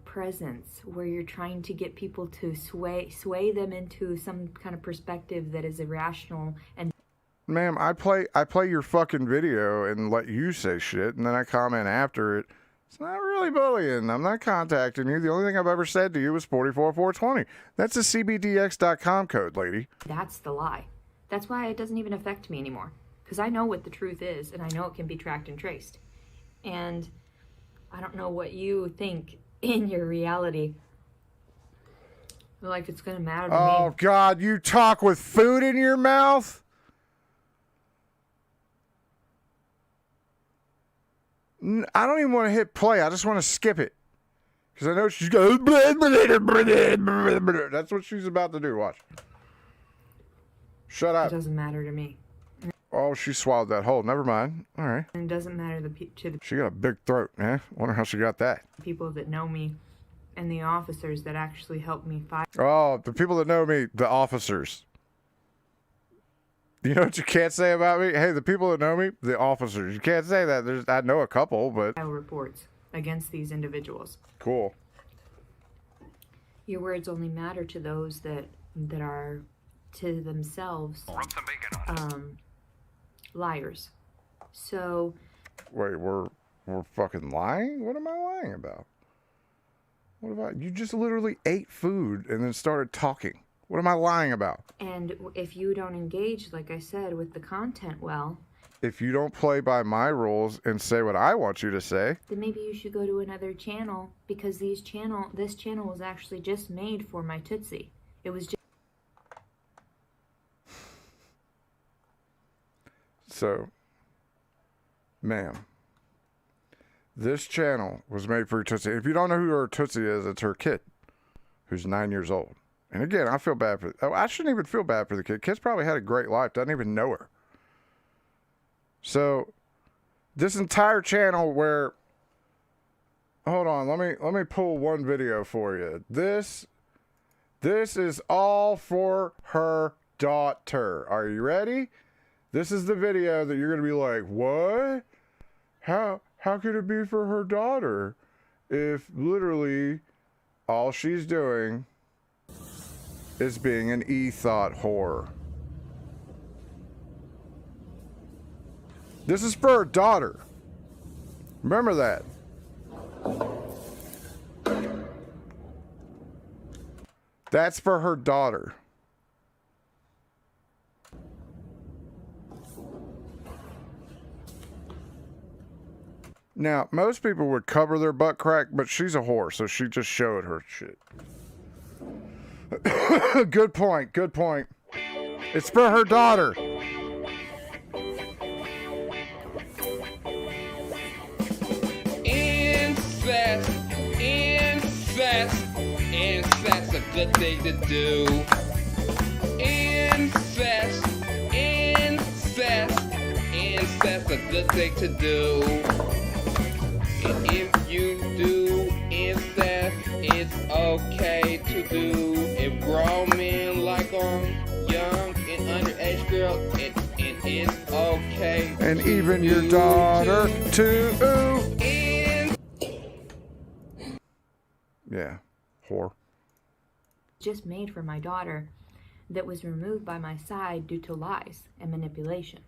presence where you're trying to get people to sway them into some kind of perspective that is irrational. And ma'am, I play your fucking video and let you say shit, and then I comment after it. It's not really bullying. I'm not contacting you. The only thing I've ever said to you was 44420. That's a CBDX.com code, lady. that's the lie. That's why it doesn't even affect me anymore. Because I know what the truth is, and I know it can be tracked and traced. And I don't know what you think in your reality. Like it's going to matter to me. Oh, God, you talk with food in your mouth? I don't even want to hit play. I just want to skip it. Because I know she's going, that's what she's about to do. Watch. Shut up. It doesn't matter to me. Oh, she swallowed that whole. Never mind. All right. And it doesn't matter to the She got a big throat, man. Wonder how she got that. people that know me and the officers that actually helped me fight. Oh, the people that know me, the officers. You know what you can't say about me? Hey, the people that know me, the officers. You can't say that. I know a couple, but... reports against these individuals. Cool. Your words only matter to those that are to themselves liars. So wait, we're fucking lying? What am I lying about? What about you? Just literally ate food and then started talking. What am I lying about? And if you don't engage, like I said, with the content well, if you don't play by my rules and say what I want you to say, then maybe you should go to another channel, because this channel was actually just made for my Tootsie. It was just... So, ma'am, this channel was made for your Tootsie. If you don't know who her Tootsie is, it's her kid, who's 9 years old. And again, I feel bad for... I shouldn't even feel bad for the kid. Kid's probably had a great life, doesn't even know her. So, this entire channel where... Hold on, let me pull one video for you. This is all for her daughter. Are you ready? This is the video that you're going to be like, what? How could it be for her daughter if literally all she's doing is being an e-thought whore? This is for her daughter. Remember that. That's for her daughter. Now, most people would cover their butt crack, but she's a whore, so she just showed her shit. Good point, good point. It's for her daughter. Incest's a good thing to do. Incest's a good thing to do. And if you do incest, okay to do if grown men like young and underage girl, and it's okay. And even your daughter too. Yeah, whore. Just made for my daughter that was removed by my side due to lies and manipulation.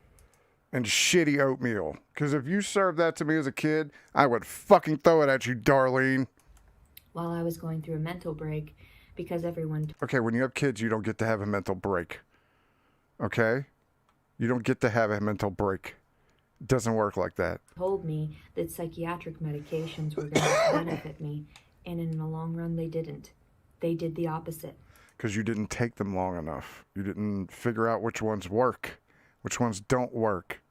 And shitty oatmeal. Because if you served that to me as a kid, I would fucking throw it at you, Darlene. While I was going through a mental break because everyone... Okay, when you have kids, you don't get to have a mental break. Okay? You don't get to have a mental break. It doesn't work like that. ...told me that psychiatric medications were going to benefit me, and in the long run, they didn't. They did the opposite. Because you didn't take them long enough. You didn't figure out which ones work, which ones don't work.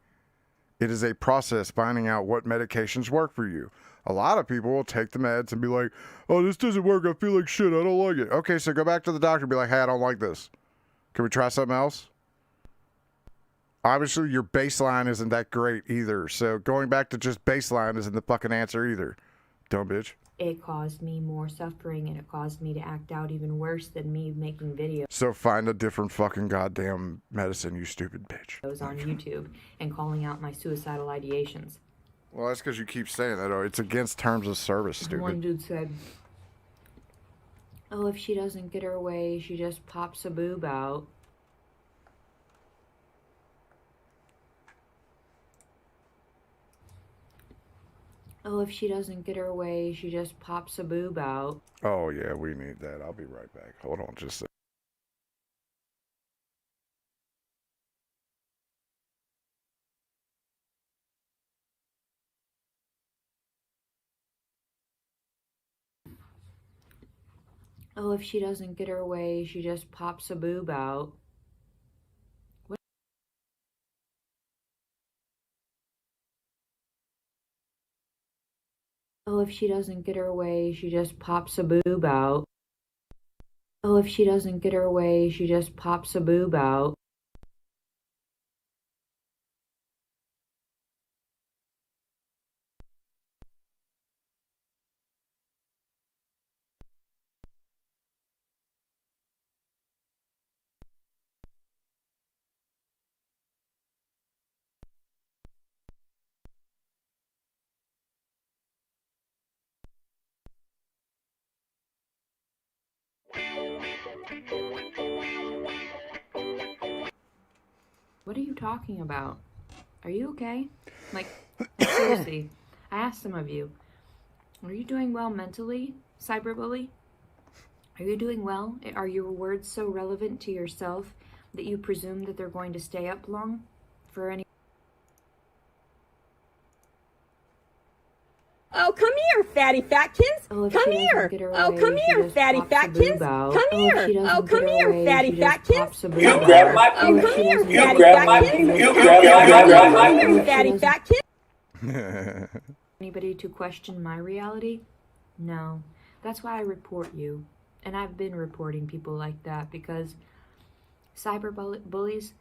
It is a process finding out what medications work for you. A lot of people will take the meds and be like, oh, this doesn't work. I feel like shit. I don't like it. Okay, so go back to the doctor and be like, hey, I don't like this. Can we try something else? Obviously, your baseline isn't that great either. So going back to just baseline isn't the fucking answer either. Dumb bitch. It caused me more suffering, and it caused me to act out even worse than me making videos. So find a different fucking goddamn medicine, you stupid bitch. On YouTube and calling out my suicidal ideations. Well, that's because you keep saying that. Oh, it's against terms of service, stupid. One dude said, oh, if she doesn't get her way, she just pops a boob out. Oh, if she doesn't get her way, she just pops a boob out. Oh, yeah, we need that. I'll be right back. Hold on just a second. Oh, if she doesn't get her way, she just pops a boob out. What? Oh, if she doesn't get her way, she just pops a boob out. Oh, if she doesn't get her way, she just pops a boob out. What are you talking about? Are you okay? Like, seriously, I asked some of you, are you doing well mentally, cyberbully? Are you doing well? Are your words so relevant to yourself that you presume that they're going to stay up long for any... Oh, come here, fatty fatkins. Come here. Oh, come here, fatty fatkins. Come here. Oh, come here, fatty fatkins. You grab my Oh, come here, you fatty grab my fatkins. you grab Come here, fatty fatkins. Anybody to question my reality? No. That's why I report you. And I've been reporting people like that because cyberbullies,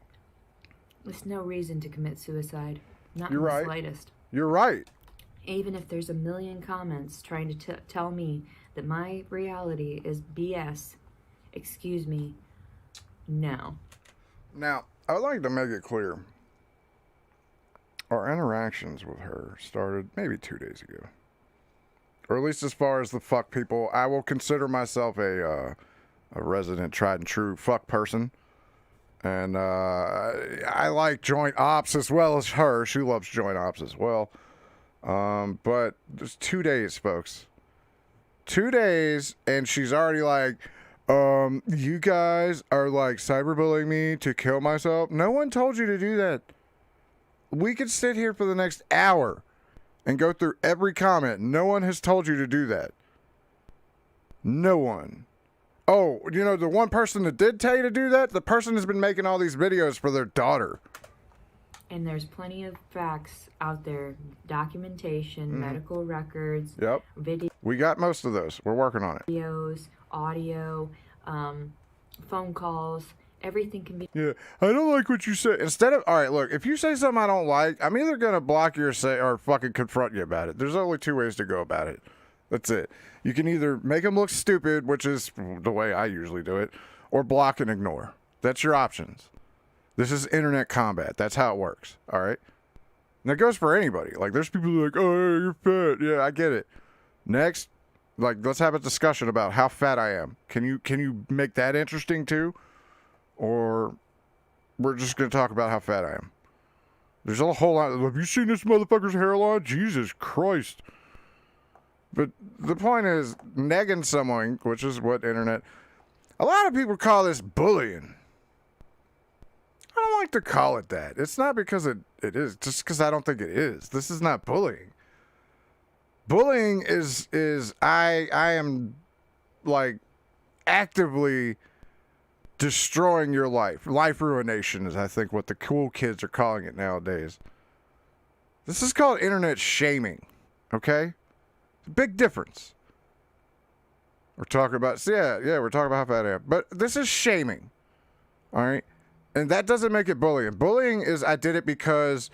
there's no reason to commit suicide. Not in the slightest. You're right. Even if there's a million comments trying to tell me that my reality is BS, excuse me, no. Now, I would like to make it clear. Our interactions with her started maybe 2 days ago. Or at least as far as the fuck people, I will consider myself a resident, tried and true fuck person. And I like joint ops as well as her. She loves joint ops as well. But just 2 days, folks. 2 days, and she's already like, you guys are like cyberbullying me to kill myself. No one told you to do that. We could sit here for the next hour and go through every comment. No one has told you to do that. No one. Oh, you know, the one person that did tell you to do that, the person has been making all these videos for their daughter. And there's plenty of facts out there, documentation, medical records, Yep. We got most of those. We're working on it. videos, audio, phone calls, everything can be... Yeah, I don't like what you say. Instead of, all right, look, if you say something I don't like, I'm either going to block you or fucking confront you about it. There's only two ways to go about it. That's it. You can either make them look stupid, which is the way I usually do it, or block and ignore. That's your options. This is internet combat. That's how it works. All right? And that goes for anybody. Like, there's people who are like, oh, you're fat. Yeah, I get it. Next, like, let's have a discussion about how fat I am. Can you make that interesting too? Or we're just going to talk about how fat I am. There's a whole lot. Have you seen this motherfucker's hairline? Jesus Christ. But the point is, negging someone, which is what internet... A lot of people call this bullying. I don't like to call it that. It's not because it is, just because I don't think it is. This is not bullying. Bullying is I am, like, actively destroying your life. Life ruination is, I think, what the cool kids are calling it nowadays. This is called internet shaming, okay? It's a big difference. We're talking about, we're talking about how fat I am. But this is shaming, all right? And that doesn't make it bullying. Bullying is I did it because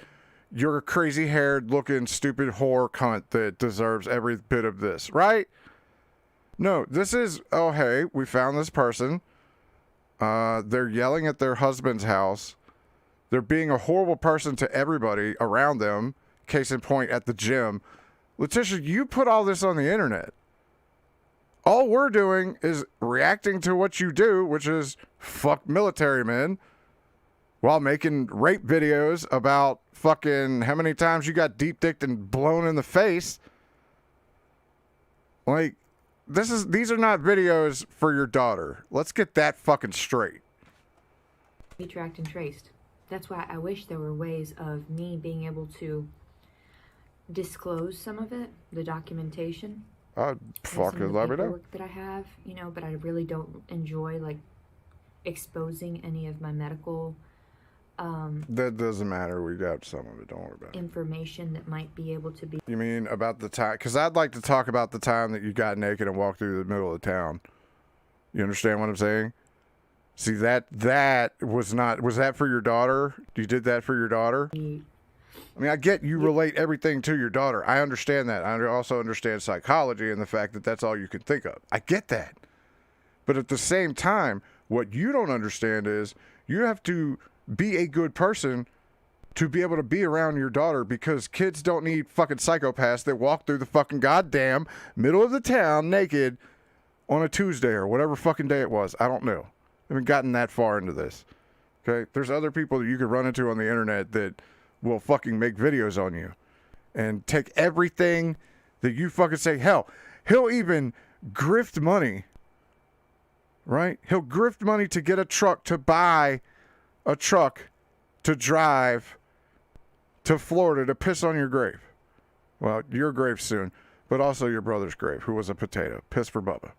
you're a crazy-haired, looking, stupid whore cunt that deserves every bit of this, right? No, this is, oh, hey, we found this person. They're yelling at their husband's house. They're being a horrible person to everybody around them. Case in point, at the gym. Letitia, you put all this on the internet. All we're doing is reacting to what you do, which is fuck military men, while making rape videos about fucking how many times you got deep-dicked and blown in the face. Like, these are not videos for your daughter. Let's get that fucking straight. Be tracked and traced. That's why I wish there were ways of me being able to disclose some of it, the documentation. Fucking let me know. Work that I have, but I really don't enjoy like exposing any of my medical. That doesn't matter. We got some of it. Don't worry about it. Information that might be able to be. You mean about the time? Because I'd like to talk about the time that you got naked and walked through the middle of town. You understand what I'm saying? See, that was not. Was that for your daughter? You did that for your daughter? I mean, I get you relate everything to your daughter. I understand that. I also understand psychology and the fact that that's all you can think of. I get that. But at the same time, what you don't understand is you have to be a good person to be able to be around your daughter, because kids don't need fucking psychopaths that walk through the fucking goddamn middle of the town naked on a Tuesday or whatever fucking day it was. I don't know. I haven't gotten that far into this. Okay? There's other people that you could run into on the internet that will fucking make videos on you and take everything that you fucking say. Hell, he'll even grift money, right? He'll grift money to get a truck, to buy a truck to drive to Florida to piss on your grave. Well, your grave soon, but also your brother's grave, who was a potato. Piss for Bubba,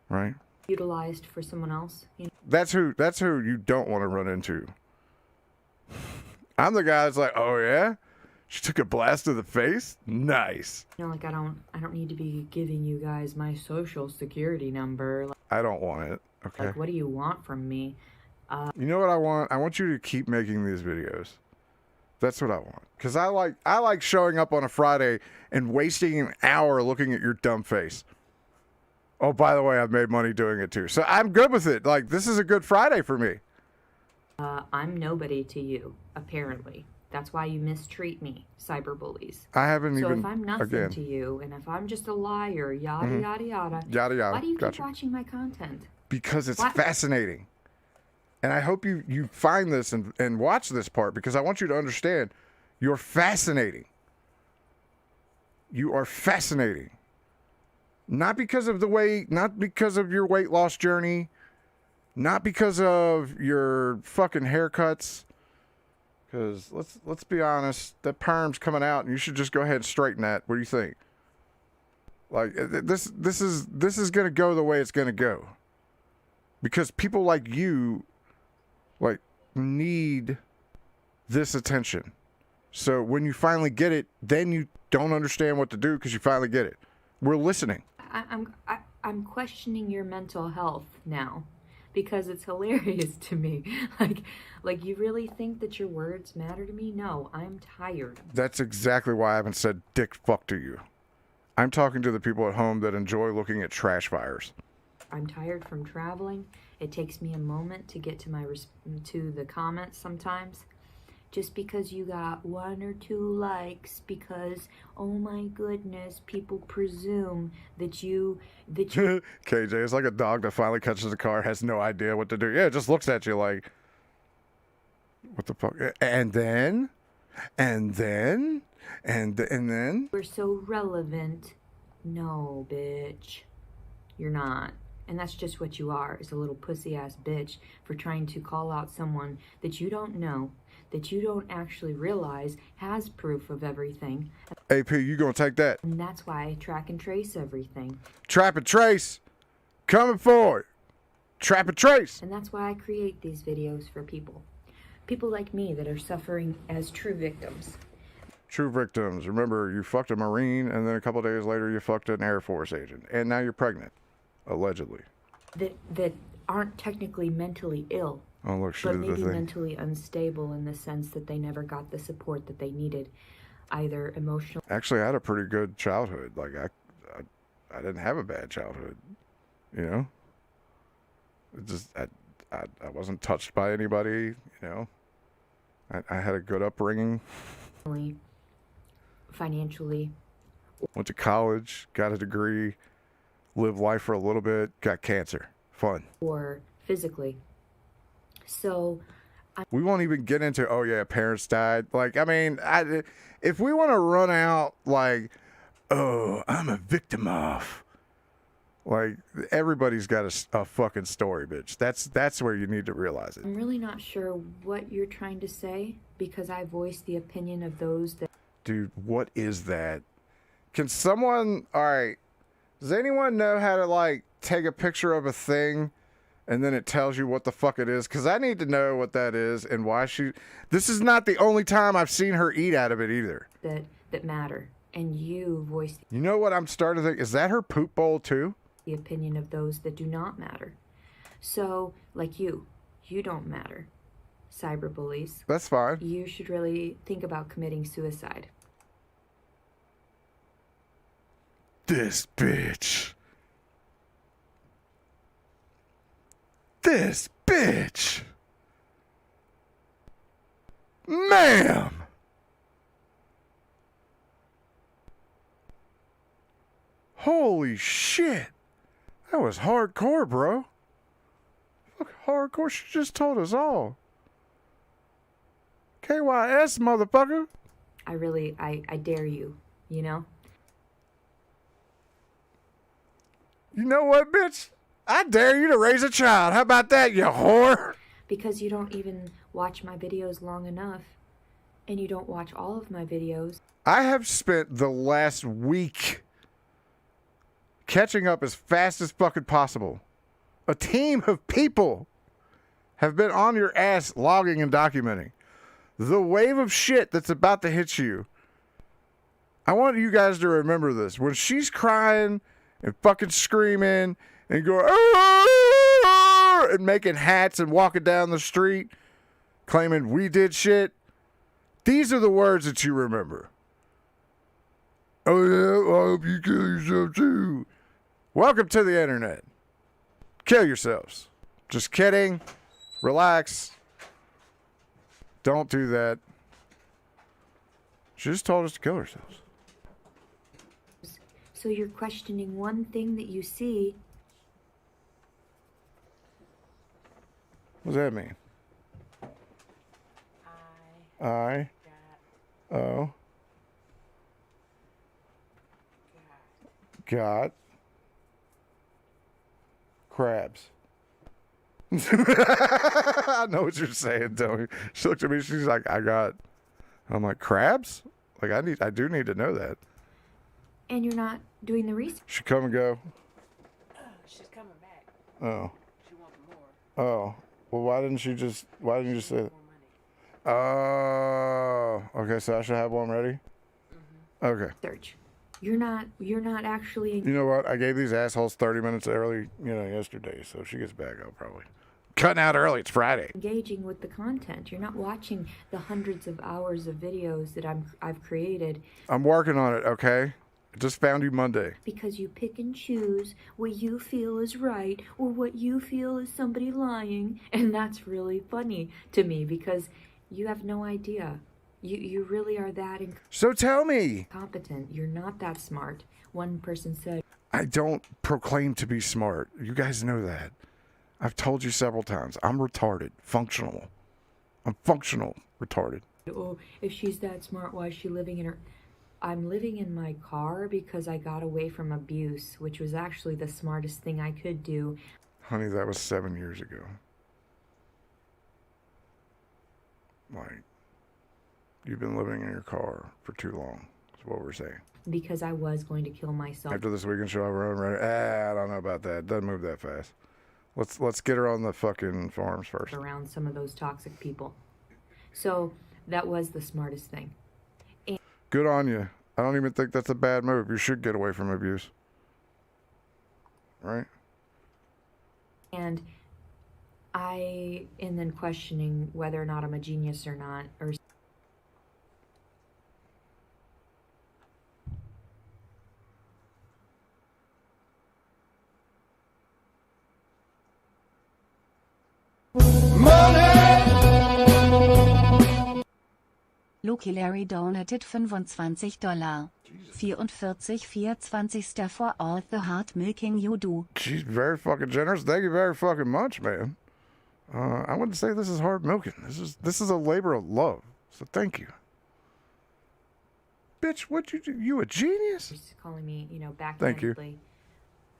right? Utilized for someone else. That's who you don't want to run into. I'm the guy that's like, oh yeah? She took a blast to the face? Nice. Like I don't need to be giving you guys my social security number. Like, I don't want it. Okay. Like, what do you want from me? You know what I want? I want you to keep making these videos. That's what I want. Because I like showing up on a Friday and wasting an hour looking at your dumb face. Oh, by the way, I've made money doing it too. So I'm good with it. Like, this is a good Friday for me. I'm nobody to you, apparently. That's why you mistreat me, cyberbullies. I haven't even. So if I'm nothing to you, and if I'm just a liar, yada, yada, yada. Yada, yada. Why do you keep watching my content? Because it's fascinating. And I hope you find this and watch this part, because I want you to understand you're fascinating. You are fascinating. Not because of your weight loss journey, not because of your fucking haircuts. Because let's be honest, that perm's coming out, and you should just go ahead and straighten that. What do you think? Like, this is gonna go the way it's gonna go, because people like you, like, need this attention. So when you finally get it, then you don't understand what to do because you finally get it. We're listening. I'm questioning your mental health now, because it's hilarious to me. Like you really think that your words matter to me? No, I'm tired. That's exactly why I haven't said dick fuck to you. I'm talking to the people at home that enjoy looking at trash fires. I'm tired from traveling. It takes me a moment to get to the comments sometimes. Just because you got 1 or 2 likes, because, oh my goodness, people presume that you... KJ, it's like a dog that finally catches a car, has no idea what to do. Yeah, it just looks at you like, what the fuck? And then? We're so relevant. No, bitch. You're not. And that's just what you are, is a little pussy-ass bitch for trying to call out someone that you don't know, that you don't actually realize has proof of everything. AP, you gonna take that? And that's why I track and trace everything. Trap and trace. Coming forward. Trap and trace. And that's why I create these videos for people. People like me that are suffering as true victims. True victims. Remember, you fucked a Marine, and then a couple days later you fucked an Air Force agent. And now you're pregnant. Allegedly. That aren't technically mentally ill. Oh, look, she but did the maybe thing. Mentally unstable in the sense that they never got the support that they needed, either emotional. Actually, I had a pretty good childhood. Like I didn't have a bad childhood. You know. It just I wasn't touched by anybody. You know. I had a good upbringing. Financially. Went to college, got a degree, lived life for a little bit, got cancer. Fun. Or physically. So we won't even get into, oh yeah, parents died. Like, I mean, if we want to run out like, oh, I'm a victim of, like, everybody's got a fucking story, bitch. That's where you need to realize it. I'm really not sure what you're trying to say, because I voice the opinion of those that... Dude, what is that? Can someone, all right, does anyone know how to, like, take a picture of a thing and then it tells you what the fuck it is? Because I need to know what that is and why she... This is not the only time I've seen her eat out of it either. That matter. And you voice... You know what I'm starting to think? Is that her poop bowl too? The opinion of those that do not matter. So, like you don't matter. Cyberbullies. That's fine. You should really think about committing suicide. This bitch. This bitch. Ma'am. Holy shit. That was hardcore, bro. Fuck, hardcore. She just told us all. KYS, motherfucker. I dare you, you know? You know what, bitch? I dare you to raise a child. How about that, you whore? Because you don't even watch my videos long enough. And you don't watch all of my videos. I have spent the last week catching up as fast as fucking possible. A team of people have been on your ass logging and documenting the wave of shit that's about to hit you. I want you guys to remember this. When she's crying and fucking screaming and going and making hats and walking down the street claiming we did shit, these are the words that you remember. Oh yeah, I hope you kill yourself too. Welcome to the internet. Kill yourselves. Just kidding. Relax. Don't do that. She just told us to kill ourselves. So you're questioning one thing that you see. What does that mean? Got crabs. I know what you're saying, Tony. She looked at me, she's like, I'm like, crabs? Like, I do need to know that. And you're not doing the research. She come and go. She's coming back. Oh. She wants more. Oh. Well, why didn't you just say it? Oh. Okay, so I should have one ready? Mm-hmm. Okay. Search. You're not actually... You know what? I gave these assholes 30 minutes early, yesterday, so if she gets back, I'll probably... Cutting out early, it's Friday. Engaging with the content. You're not watching the hundreds of hours of videos that I've created. I'm working on it, okay? I just found you Monday. Because you pick and choose what you feel is right or what you feel is somebody lying. And that's really funny to me because you have no idea. You really are that So tell me. incompetent. You're not that smart. One person said, I don't proclaim to be smart. You guys know that. I've told you several times. I'm retarded. Functional. I'm functional retarded. oh, if she's that smart, why is she living in her... I'm living in my car because I got away from abuse, which was actually the smartest thing I could do. Honey, that was 7 years ago. Like, you've been living in your car for too long, is what we're saying. Because I was going to kill myself. After this weekend show, I don't know about that. Doesn't move that fast. Let's get her on the fucking farms first. Around some of those toxic people. So that was the smartest thing. And Good on you. I don't even think that's a bad move. You should get away from abuse. Right? and then questioning whether or not I'm a genius or not, or Loki Larry donated $25. 44,420. For all the hard milking you do. She's very fucking generous. Thank you very fucking much, man. I wouldn't say this is hard milking. This is a labor of love. So thank you. Bitch, what you do? You a genius? She's calling me, backhandedly. Thank you.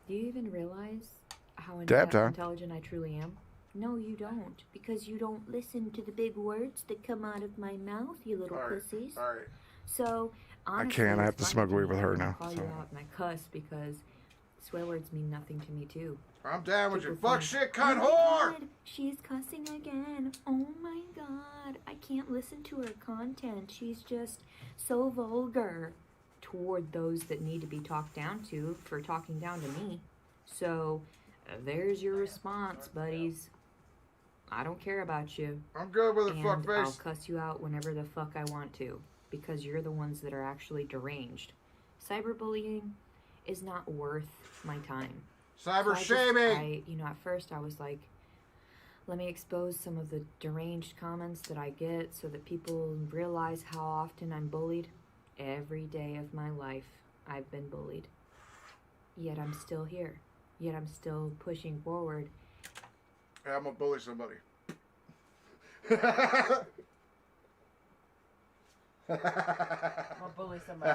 Do you even realize how Dab time. intelligent I truly am? No, you don't. Because you don't listen to the big words that come out of my mouth, you little pussies. All right. So, honestly, I can't. I have to it's smoke funny weed with her now. I call you out and I cuss because swear words mean nothing to me, too. I'm down with you. People Fuck think, shit, cunt "Oh my whore! God, she's cussing again. Oh my god. I can't listen to her content. She's just so vulgar toward those that need to be talked down to for talking down to me. So, there's your response, buddies. I don't care about you. I'm good with it, And fuck I'll face. cuss you out whenever the fuck I want to, because you're the ones that are actually deranged. Cyberbullying is not worth my time. Cyber shaming. At first I was like, let me expose some of the deranged comments that I get so that people realize how often I'm bullied. Every day of my life, I've been bullied. Yet I'm still here. Yet I'm still pushing forward. Hey, I'm gonna bully somebody. I'm gonna bully somebody.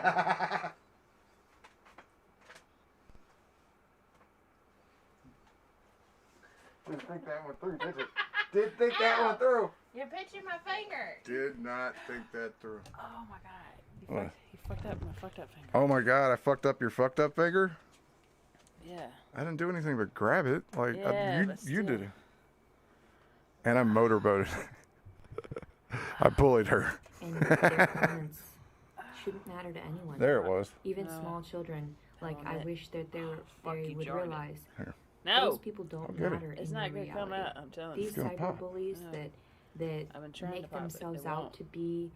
Didn't think that one through, did you? Didn't think that one through. You're pinching my finger. Did not think that through. Oh my god. What? You fucked up my fucked up finger. Oh my god, I fucked up your fucked up finger? Yeah. I didn't do anything but grab it. Like, Yeah, but you did still. it. And I motorboated. I bullied her. And their comments shouldn't matter to anyone. There it was. Even No. small children. Like, I wish that they would Jordan. realize Here. No. those people don't I'll get it. matter It's in not their gonna come reality. out, I'm telling you. These It's gonna pop. cyberbullies No. that I've been trying to make pop it. themselves It out won't. to be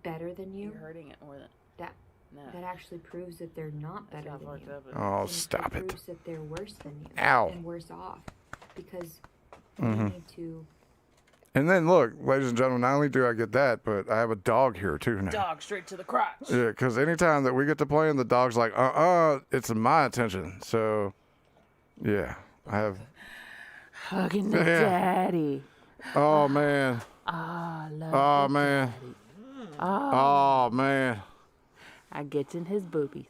better than you, You're hurting it more than... that No. that actually proves that they're not That's better not than fucked you. Oh, up. And stop it it. proves that they're worse than you. Ow. And worse off. Because Mhm. you need to... And then look, ladies and gentlemen, not only do I get that, but I have a dog here too now. Dog straight to the crotch. Yeah, because anytime that we get to play and the dog's like, it's my attention. So, yeah, I have. Hugging the Yeah. daddy. Oh, man. Ah, love Oh, the man. daddy. Oh. Oh, man. I get in his boobies.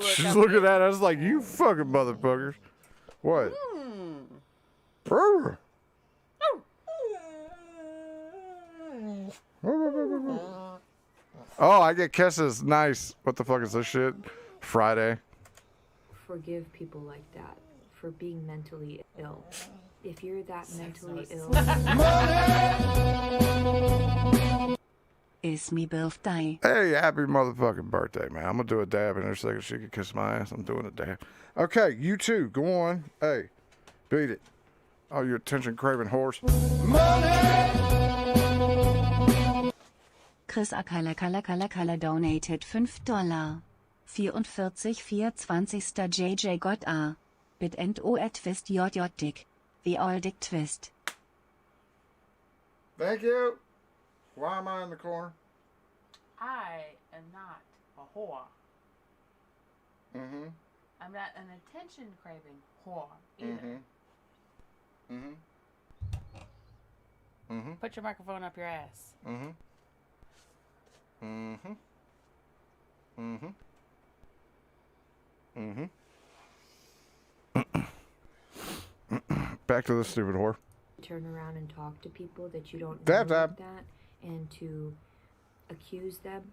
She's looking at us like, you fucking motherfuckers. What? Brr. Oh, I get kisses. Nice. What the fuck is this shit? Friday. forgive people like that for being mentally ill. If you're that mentally ill... It's me birthday. Hey, happy motherfucking birthday, man. I'm going to do a dab in a second. She can kiss my ass. I'm doing a dab. Okay, you too. Go on. Hey, beat it. Oh, you attention-craving horse. Chris Akala donated $5. 44 JJ Gott A. Bit and O at twist JJ Dick. The all dick twist. Thank you. Why am I in the corner? I am not a whore. Mm-hmm. I'm not an attention-craving whore either. Mm-hmm. Mm-hmm. Put your microphone up your ass. Mm-hmm. Mm-hmm. Mm-hmm. Mm-hmm. Back to the stupid whore. Turn around and talk to people that you don't know Dab, like that, and to accuse them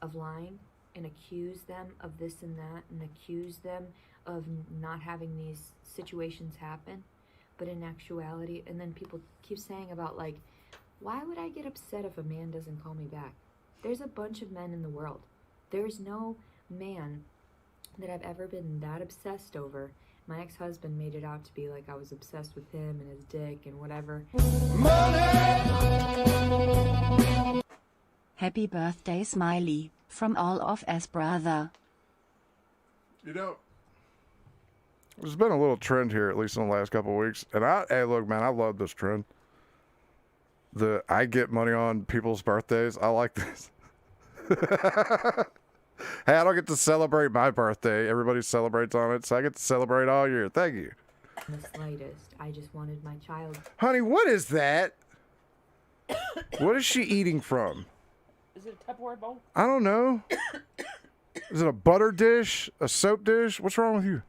of lying, and accuse them of this and that, and accuse them of not having these situations happen, but in actuality, and then people keep saying about like, why would I get upset if a man doesn't call me back? There's a bunch of men in the world. There's no man that I've ever been that obsessed over. My ex-husband made it out to be like I was obsessed with him and his dick and whatever. Happy birthday, Smiley, from all of us, brother. You know, there's been a little trend here, at least in the last couple of weeks. And hey, look, man, I love this trend. I get money on people's birthdays. I like this. Hey, I don't get to celebrate my birthday. Everybody celebrates on it, so I get to celebrate all year. Thank you. The slightest. I just wanted my child. Honey, what is that? What is she eating from? Is it a Tupperware bowl? I don't know. Is it a butter dish? A soap dish? What's wrong with you?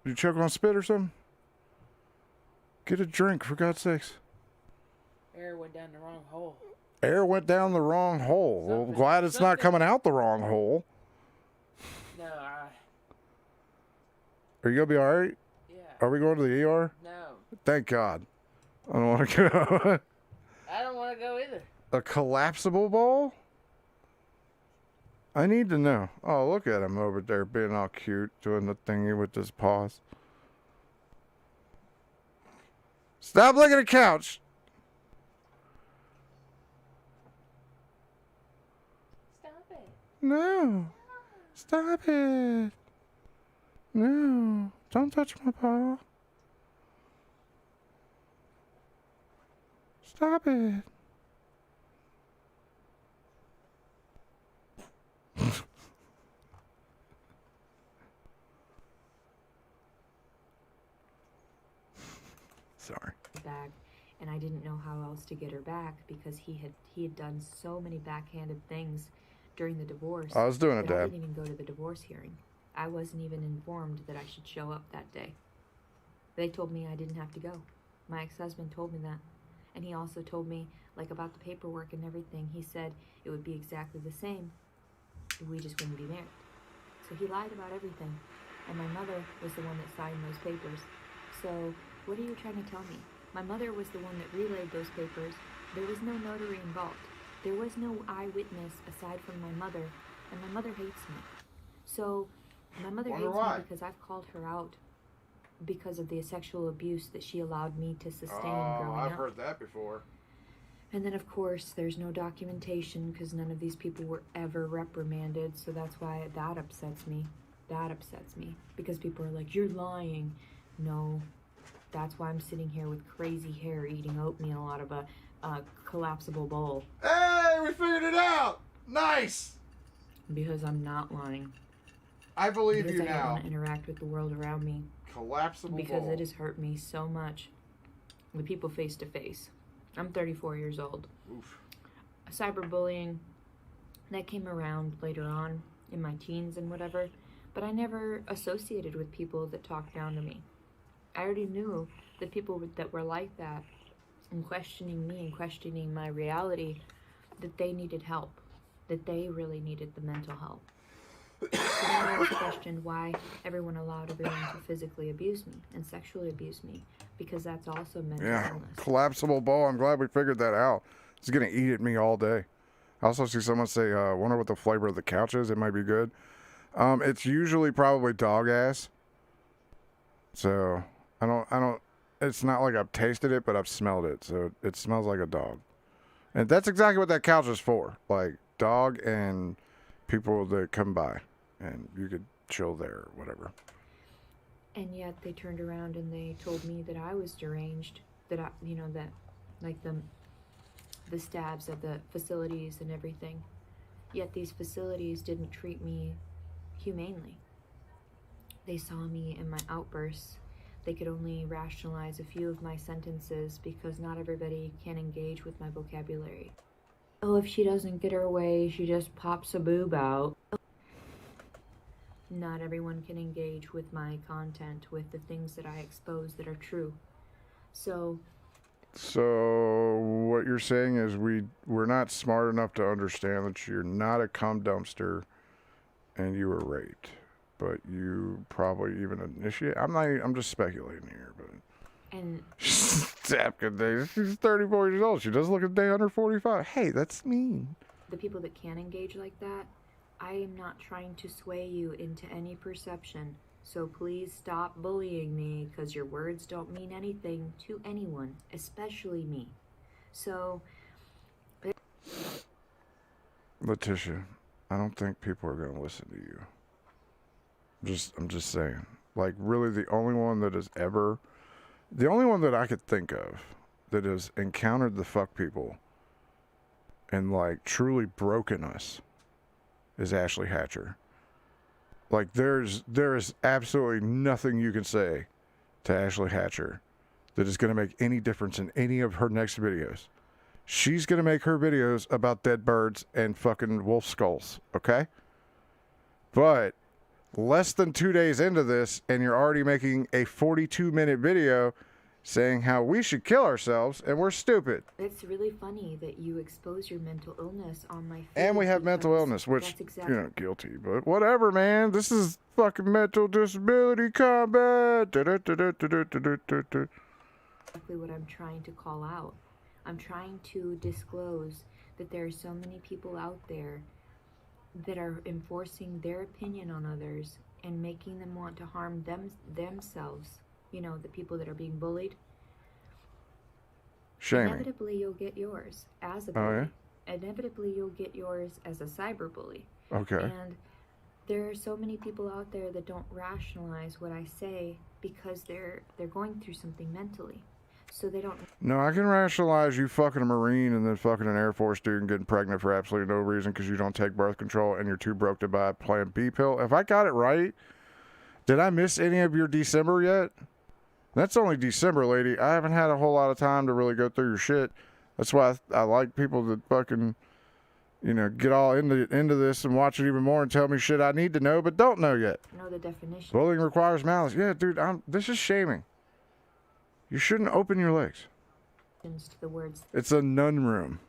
Did you choke on spit or something? Get a drink, for God's sakes. Air went down the wrong hole. Air went down the wrong hole. Well, glad it's not coming out the wrong hole. No, Are you going to be all right? Yeah. Are we going to the ER? No. Thank God. I don't want to go. I don't want to go either. A collapsible ball? I need to know. Oh, look at him over there being all cute, doing the thingy with his paws. Stop looking at the couch. Stop it. No. Stop it. No. Don't touch my paw. Stop it. Sorry. Bag, and I didn't know how else to get her back because he had done so many backhanded things during the divorce. I was doing a that dab. I didn't even go to the divorce hearing. I wasn't even informed that I should show up that day. They told me I didn't have to go. My ex-husband told me that. And he also told me, like, about the paperwork and everything. He said it would be exactly the same. We just wouldn't be married. So he lied about everything. And my mother was the one that signed those papers. So what are you trying to tell me? My mother was the one that relayed those papers. There was no notary involved. There was no eyewitness aside from my mother. And my mother hates me. So my mother hates me because I've called her out because of the sexual abuse that she allowed me to sustain growing up. I've heard that before. And then, of course, there's no documentation because none of these people were ever reprimanded. So that's why that upsets me. That upsets me. Because people are like, you're lying. No. That's why I'm sitting here with crazy hair eating oatmeal out of a collapsible bowl. Hey, we figured it out! Nice! Because I'm not lying. I believe because you I now. don't want to interact with the world around me. Collapsible because bowl. It has hurt me so much with people face to face. I'm 34 years old. Oof. Cyberbullying, that came around later on in my teens and whatever, but I never associated with people that talked down to me. I already knew that people that were like that and questioning me and questioning my reality, that they needed help, that they really needed the mental help. So then I was questioned why everyone allowed everyone to physically abuse me and sexually abuse me, because that's also mental illness. Collapsible ball. I'm glad we figured that out. It's going to eat at me all day. I also see someone say, wonder what the flavor of the couch is. It might be good. It's usually probably dog ass. So I don't, it's not like I've tasted it, but I've smelled it. So it smells like a dog. And that's exactly what that couch is for. Like, dog and people that come by. And you could chill there or whatever. And yet they turned around and they told me that I was deranged. That I, you know, that like the stabs of the facilities and everything. Yet these facilities didn't treat me humanely. They saw me in my outbursts. They could only rationalize a few of my sentences because not everybody can engage with my vocabulary. Oh, if she doesn't get her way, she just pops a boob out. Not everyone can engage with my content, with the things that I expose that are true. So what you're saying is we're not smart enough to understand that you're not a cum dumpster and you were raped. But you probably even initiate. I'm just speculating here, but. And she's 34 years old. She doesn't look a day under 45. Hey, that's mean. The people that can engage like that, I am not trying to sway you into any perception. So please stop bullying me, because your words don't mean anything to anyone, especially me. So. Letitia, I don't think people are going to listen to you. I'm just saying. Like, really, the only one that I could think of that has encountered the fuck people and, like, truly broken us is Ashley Hatcher. Like, there is absolutely nothing you can say to Ashley Hatcher that is going to make any difference in any of her next videos. She's going to make her videos about dead birds and fucking wolf skulls, okay? But less than 2 days into this, and you're already making a 42-minute video saying how we should kill ourselves and we're stupid. It's really funny that you expose your mental illness on my face. And we have mental illness, which, guilty. But whatever, man. This is fucking mental disability combat. Exactly what I'm trying to call out. I'm trying to disclose that there are so many people out there that are enforcing their opinion on others and making them want to harm themselves. You know, the people that are being bullied. Shaming. Inevitably, you'll get yours as a bully. Oh, yeah? Inevitably, you'll get yours as a cyberbully. Okay. And there are so many people out there that don't rationalize what I say because they're going through something mentally. So they don't. No, I can rationalize you fucking a Marine and then fucking an Air Force dude and getting pregnant for absolutely no reason because you don't take birth control and you're too broke to buy a Plan B pill. If I got it right, did I miss any of your December yet? That's only December, lady. I haven't had a whole lot of time to really go through your shit. That's why I like people that fucking, you know, get all into this and watch it even more and tell me shit I need to know but don't know yet. Know the definition. Bullying requires malice. Yeah, dude, this is shaming. You shouldn't open your legs. To the words. It's a nun room.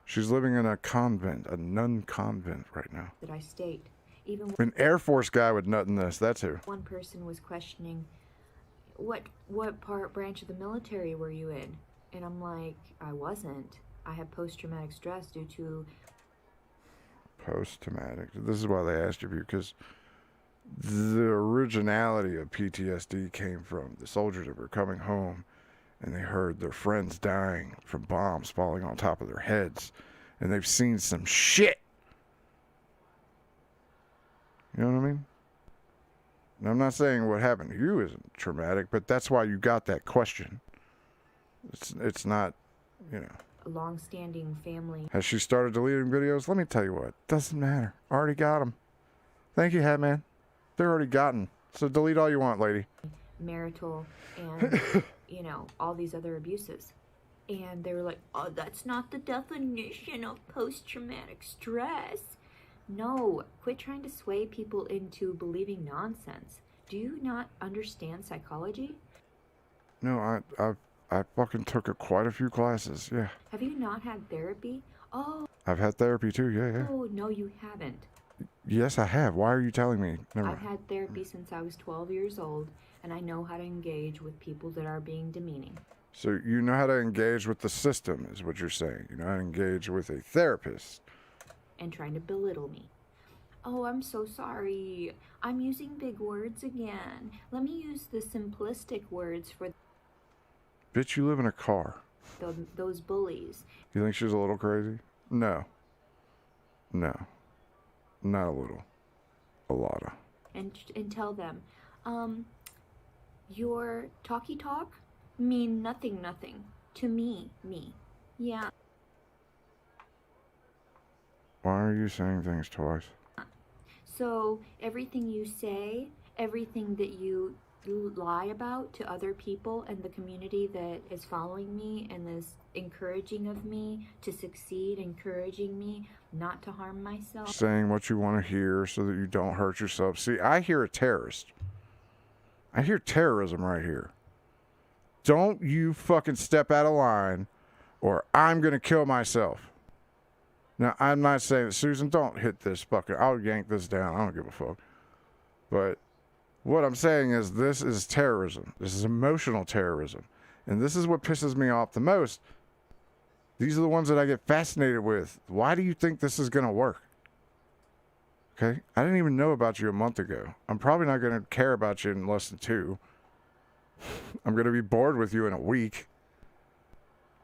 She's living in a convent, a nun convent right now. That I state. Even an Air Force guy would nut in this. That's who. One person was questioning, what branch of the military were you in? And I'm like, I wasn't. I have post-traumatic stress due to... Post-traumatic. This is why they asked you, because the originality of PTSD came from the soldiers that were coming home and they heard their friends dying from bombs falling on top of their heads, and they've seen some shit. You know what I mean? And I'm not saying what happened to you isn't traumatic, but that's why you got that question. It's not, you know. A long-standing family. Has she started deleting videos? Let me tell you what. Doesn't matter. Already got them. Thank you, Hatman. They're already gotten. So delete all you want, lady. Marital and, you know, all these other abuses. And they were like, oh, that's not the definition of post-traumatic stress. No, quit trying to sway people into believing nonsense. Do you not understand psychology? No, I fucking took quite a few classes, yeah. Have you not had therapy? Oh. I've had therapy too, yeah. Oh, no, you haven't. Yes, I have. Why are you telling me? Never I've mind. had therapy since I was 12 years old, and I know how to engage with people that are being demeaning. So you know how to engage with the system, is what you're saying. You know how to engage with a therapist. And trying to belittle me. Oh, I'm so sorry. I'm using big words again. Let me use the simplistic words for... Bitch, you live in a car. those bullies. You think she's a little crazy? No. No. Not a little. A lot of. And tell them, your talky talk mean nothing to me. Yeah. Why are you saying things twice? So everything you say, everything that you lie about to other people and the community that is following me and is encouraging of me to succeed, encouraging me not to harm myself. Saying what you want to hear so that you don't hurt yourself. See, I hear a terrorist. I hear terrorism right here. Don't you fucking step out of line or I'm going to kill myself. Now, I'm not saying that, Susan, don't hit this fucking, I'll yank this down. I don't give a fuck. But what I'm saying is this is terrorism. This is emotional terrorism. And this is what pisses me off the most. These are the ones that I get fascinated with. Why do you think this is going to work? Okay? I didn't even know about you a month ago. I'm probably not going to care about you in less than 2. I'm going to be bored with you in a week.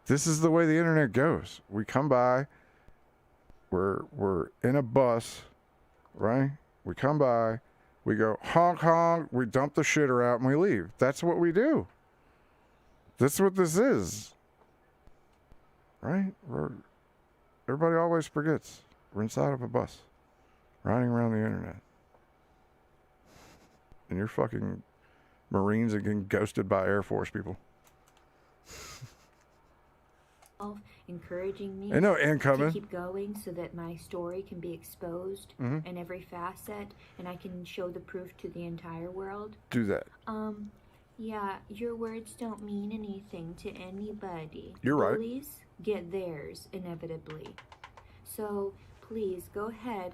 This is the way the internet goes. We come by. We're in a bus, right? We come by. We go honk honk. We dump the shitter out and we leave. That's what we do. That's what this is. Right? Everybody always forgets. We're inside of a bus, riding around the internet. And you're fucking Marines are getting ghosted by Air Force people. Encouraging me to keep going so that my story can be exposed in every facet and I can show the proof to the entire world. Do that. Yeah, your words don't mean anything to anybody. You're right. Bullies get theirs inevitably. So please go ahead.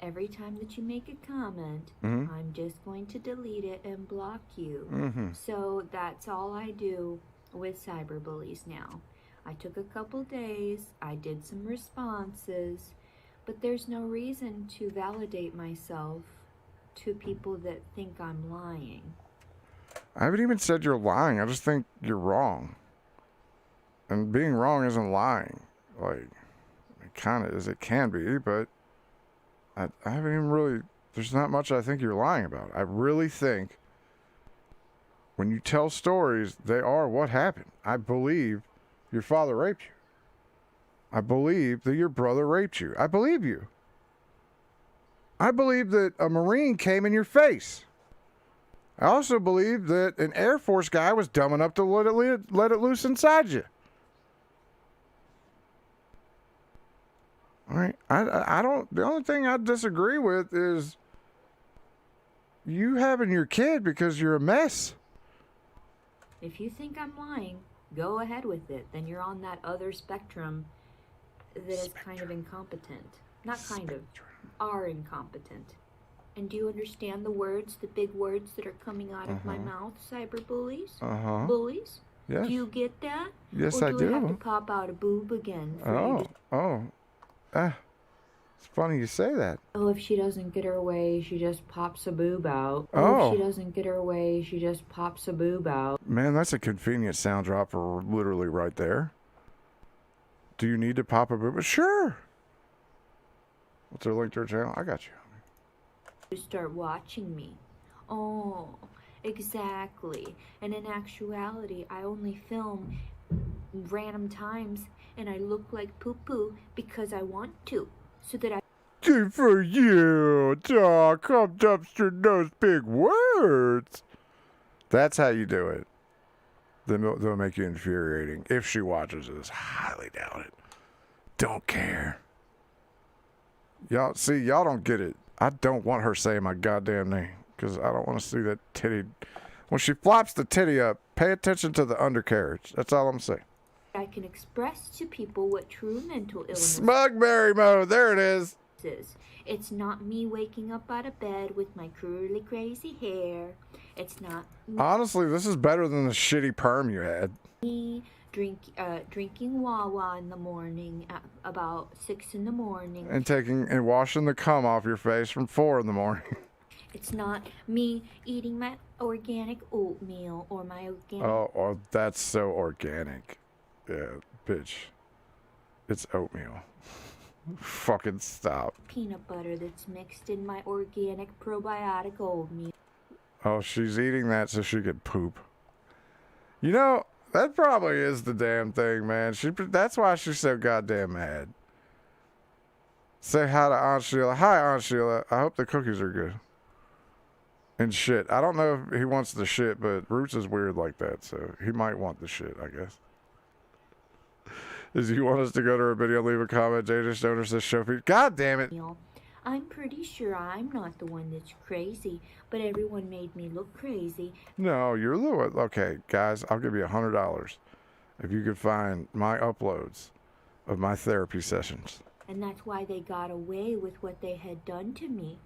Every time that you make a comment, I'm just going to delete it and block you. So that's all I do with cyberbullies now. I took a couple days, I did some responses, but there's no reason to validate myself to people that think I'm lying. I haven't even said you're lying. I just think you're wrong. And being wrong isn't lying. Like, it kind of is. It can be, but I haven't even really... There's not much I think you're lying about. I really think when you tell stories, they are what happened. I believe your father raped you. I believe that your brother raped you. I believe you. I believe that a Marine came in your face. I also believe that an Air Force guy was dumb enough to let it loose inside you. All right. I don't... The only thing I disagree with is you having your kid because you're a mess. If you think I'm lying, go ahead with it. Then you're on that other spectrum that is kind of incompetent. Not kind of. Are incompetent. And do you understand the words, the big words that are coming out of my mouth, cyberbullies? Bullies? Yes. Do you get that? Yes, or I do. Or do I have to pop out a boob again? It's funny you say that. Oh, if she doesn't get her way, she just pops a boob out. If she doesn't get her way, she just pops a boob out. Man, that's a convenient sound drop for literally right there. Do you need to pop a boob? Sure. What's her link to her channel? I got you. You start watching me. Oh, exactly. And in actuality, I only film random times and I look like poo-poo because I want to. So that I... Good for you, dog. Come dumpster those big words. That's how you do it. Then they'll make you infuriating. If she watches this, highly doubt it. Don't care. Y'all don't get it. I don't want her saying my goddamn name because I don't want to see that titty. When she flops the titty up, pay attention to the undercarriage. That's all I'm saying. I can express to people what true mental illness Smugberry mode. There it is. It's not me waking up out of bed with my curly crazy hair. It's not me. Honestly, this is better than the shitty perm you had. Me drinking Wawa in the morning at about 6 in the morning. And washing the cum off your face from 4 in the morning. It's not me eating my organic oatmeal or my organic... Oh, that's so organic. yeah, bitch. It's oatmeal. Fucking stop. Peanut butter that's mixed in my organic probiotic oatmeal. Oh, she's eating that so she could poop. You know, that probably is the damn thing, man. That's why she's so goddamn mad. Say hi to Aunt Sheila. Hi, Aunt Sheila. I hope the cookies are good. And shit. I don't know if he wants the shit, but Roots is weird like that, so he might want the shit, I guess. Does he want us to go to her video, leave a comment? JJ Stoner says show feed. God damn it. I'm pretty sure I'm not the one that's crazy, but everyone made me look crazy. No, you're the one. Okay, guys, I'll give you $100 if you could find my uploads of my therapy sessions. And that's why they got away with what they had done to me.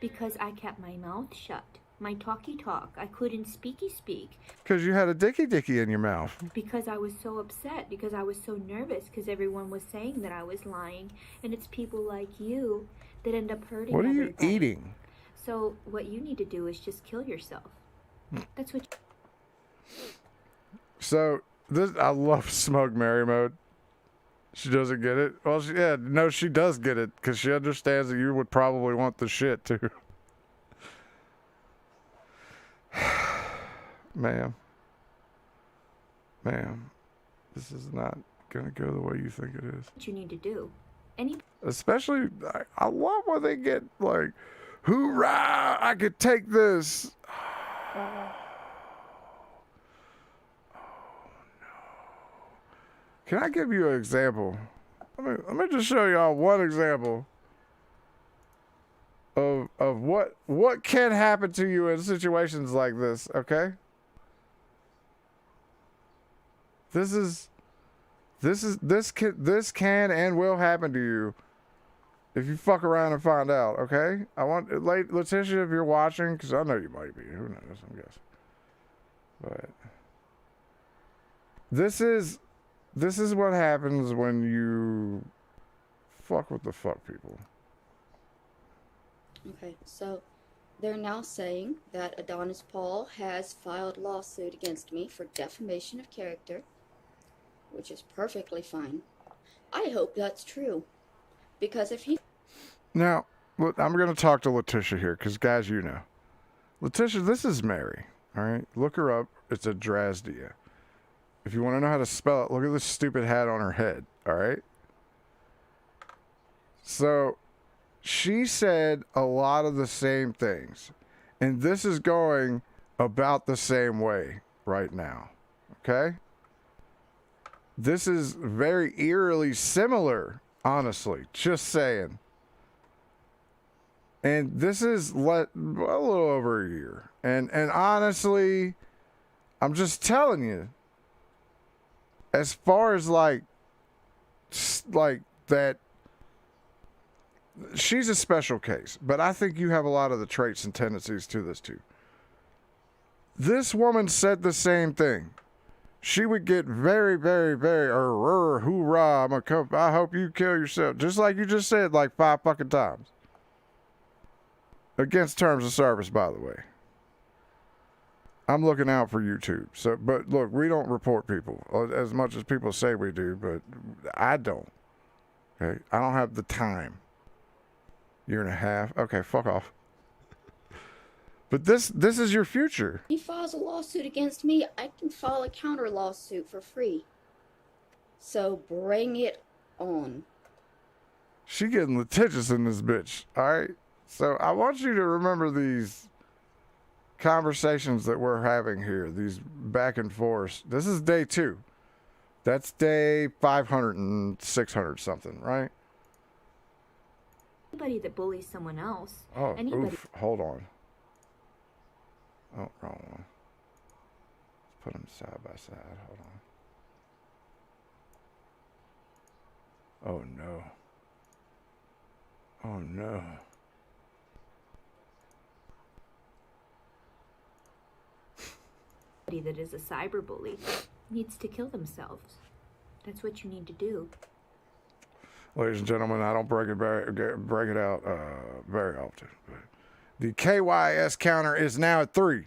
Because I kept my mouth shut. My talky talk. I couldn't speaky speak. Because you had a dicky in your mouth. Because I was so upset. Because I was so nervous. Because everyone was saying that I was lying. And it's people like you that end up hurting What are you everybody. eating? So what you need to do is just kill yourself. That's what So, I love Smug Mary mode. She doesn't get it. Well, she does get it. Because she understands that you would probably want the shit, too. Ma'am, this is not going to go the way you think it is. you need to do. Especially, I love when they get like, hoorah, I could take this. Oh, no. Can I give you an example? Let me just show y'all one example of what can happen to you in situations like this, okay? This can and will happen to you if you fuck around and find out, okay? I want Letitia, if you're watching, because I know you might be. Who knows? I'm guessing. But this is what happens when you fuck with the fuck people. Okay, so they're now saying that Adonis Paul has filed lawsuit against me for defamation of character, which is perfectly fine. I hope that's true, because if he... Now, look, I'm going to talk to Letitia here, because guys, you know. Letitia, this is Mary, all right? Look her up. It's a Drasdia. If you want to know how to spell it, look at this stupid hat on her head, all right? So, she said a lot of the same things, and this is going about the same way right now, okay? This is very eerily similar, honestly, just saying. And this is a little over a year. And honestly, I'm just telling you, as far as like that, she's a special case, but I think you have a lot of the traits and tendencies to this too. This woman said the same thing. She would get very, very, very, hoorah, I hope you kill yourself. Just like you just said like 5 fucking times. Against terms of service, by the way. I'm looking out for YouTube. So, but look, we don't report people as much as people say we do, but I don't. Okay? I don't have the time. 1.5 years. Okay, fuck off. But this is your future. He files a lawsuit against me, I can file a counter lawsuit for free. So bring it on. She getting litigious in this bitch, alright? So I want you to remember these conversations that we're having here, these back and forth. This is day 2. That's day 500 and 600 something, right? Anybody that bullies someone else. Oh, anybody. Oof, hold on. Oh, wrong one. Let's put them side by side. Hold on. Oh, no. Oh, no. That is a cyberbully needs to kill themselves. That's what you need to do. Ladies and gentlemen, I don't break it out very often. But the KYS counter is now at 3.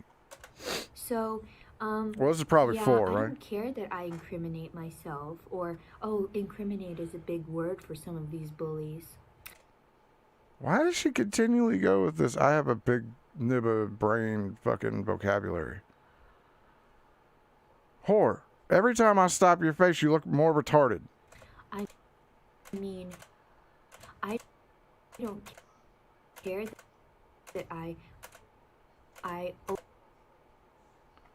So Well, this is probably 4, right? I don't care that I incriminate myself, or, oh, incriminate is a big word for some of these bullies. Why does she continually go with this? I have a big nib of brain fucking vocabulary. Whore. Every time I stop your face, you look more retarded. I mean, I don't care that I.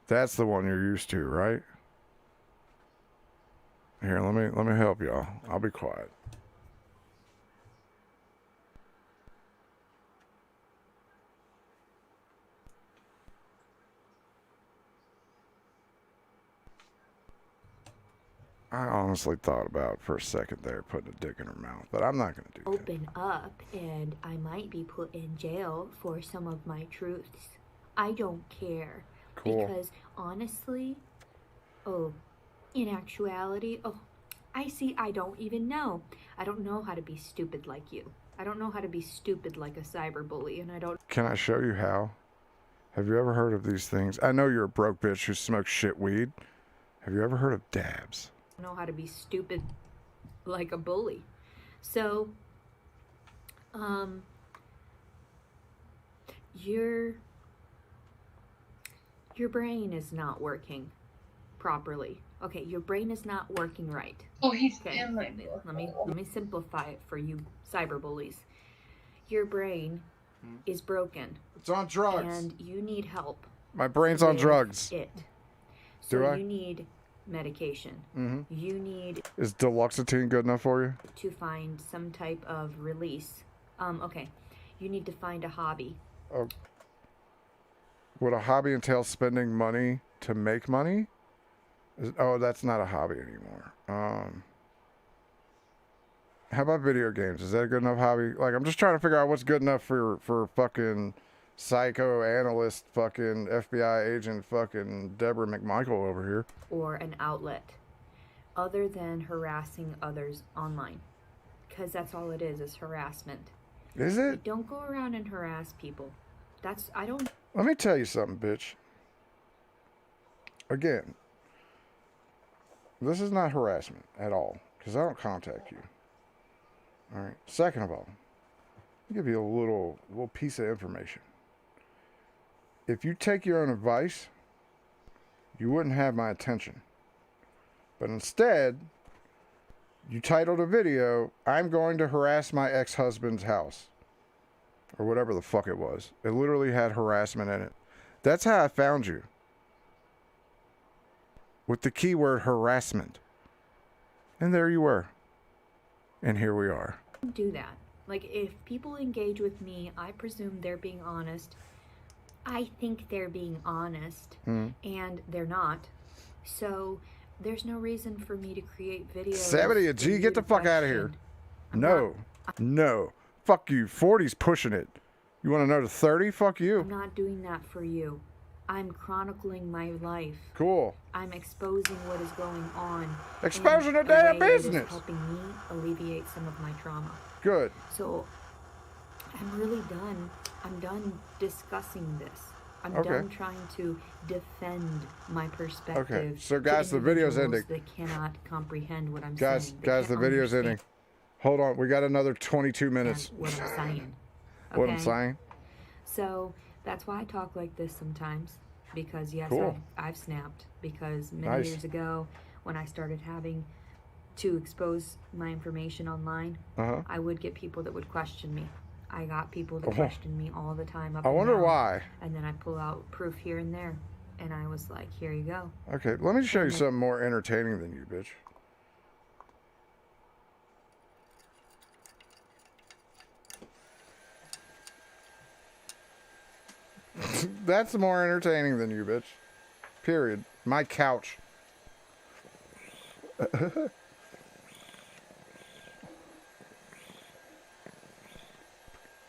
That's the one you're used to, right? Here, let me help y'all. I'll be quiet. I honestly thought about for a second there putting a dick in her mouth, but I'm not going to do that. Open up, and I might be put in jail for some of my truths. I don't care. Cool. Because honestly, in actuality, I don't even know. I don't know how to be stupid like you. I don't know how to be stupid like a cyberbully, and I don't. Can I show you how? Have you ever heard of these things? I know you're a broke bitch who smokes shit weed. Have you ever heard of dabs? Know how to be stupid like a bully. So your brain is not working properly. Okay, your brain is not working right. Oh, he's okay. in my book. Let me simplify it for you cyberbullies. Your brain is broken. It's on drugs. And you need help. My brain's on drugs. So Do I? You need medication. Mm-hmm. You need. Is Deluxetine good enough for you? To find some type of release. Okay. You need to find a hobby. Oh. Would a hobby entail spending money to make money? Oh, that's not a hobby anymore. How about video games? Is that a good enough hobby? Like, I'm just trying to figure out what's good enough for fucking psychoanalyst, fucking FBI agent, fucking Deborah McMichael over here. Or an outlet other than harassing others online. Because that's all it is harassment. Is it? Don't go around and harass people. I don't. Let me tell you something, bitch. Again, this is not harassment at all, because I don't contact you. All right. Second of all, I'll give you a little piece of information. If you take your own advice, you wouldn't have my attention. But instead, you titled a video, "I'm going to harass my ex-husband's house." Or whatever the fuck it was. It literally had harassment in it. That's how I found you. With the keyword harassment. And there you were. And here we are. Don't do that. Like, if people engage with me, I presume they're being honest. I think they're being honest. And they're not. So, there's no reason for me to create videos. 70 a G, get the fuck out of here. No. Fuck you. 40's pushing it. You want to know to 30? Fuck you. I'm not doing that for you. I'm chronicling my life. Cool. I'm exposing what is going on. Exposing the damn business. Helping me alleviate some of my trauma. Good. So, I'm really done. I'm done discussing this. I'm Okay. done trying to defend my perspective. Okay. So, guys, the video's ending. They cannot comprehend what I'm saying. Guys, the video's ending. Hold on. We got another 22 minutes. What I'm saying. What I'm Okay? saying? So that's why I talk like this sometimes. Because yes, Cool. I've snapped. Because many Nice. years ago, when I started having to expose my information online, I would get people that would question me. I got people that questioned me all the time. I wonder why. And then I pull out proof here and there. And I was like, here you go. Okay, let me show you something more entertaining than you, bitch. That's more entertaining than you, bitch. Period. My couch.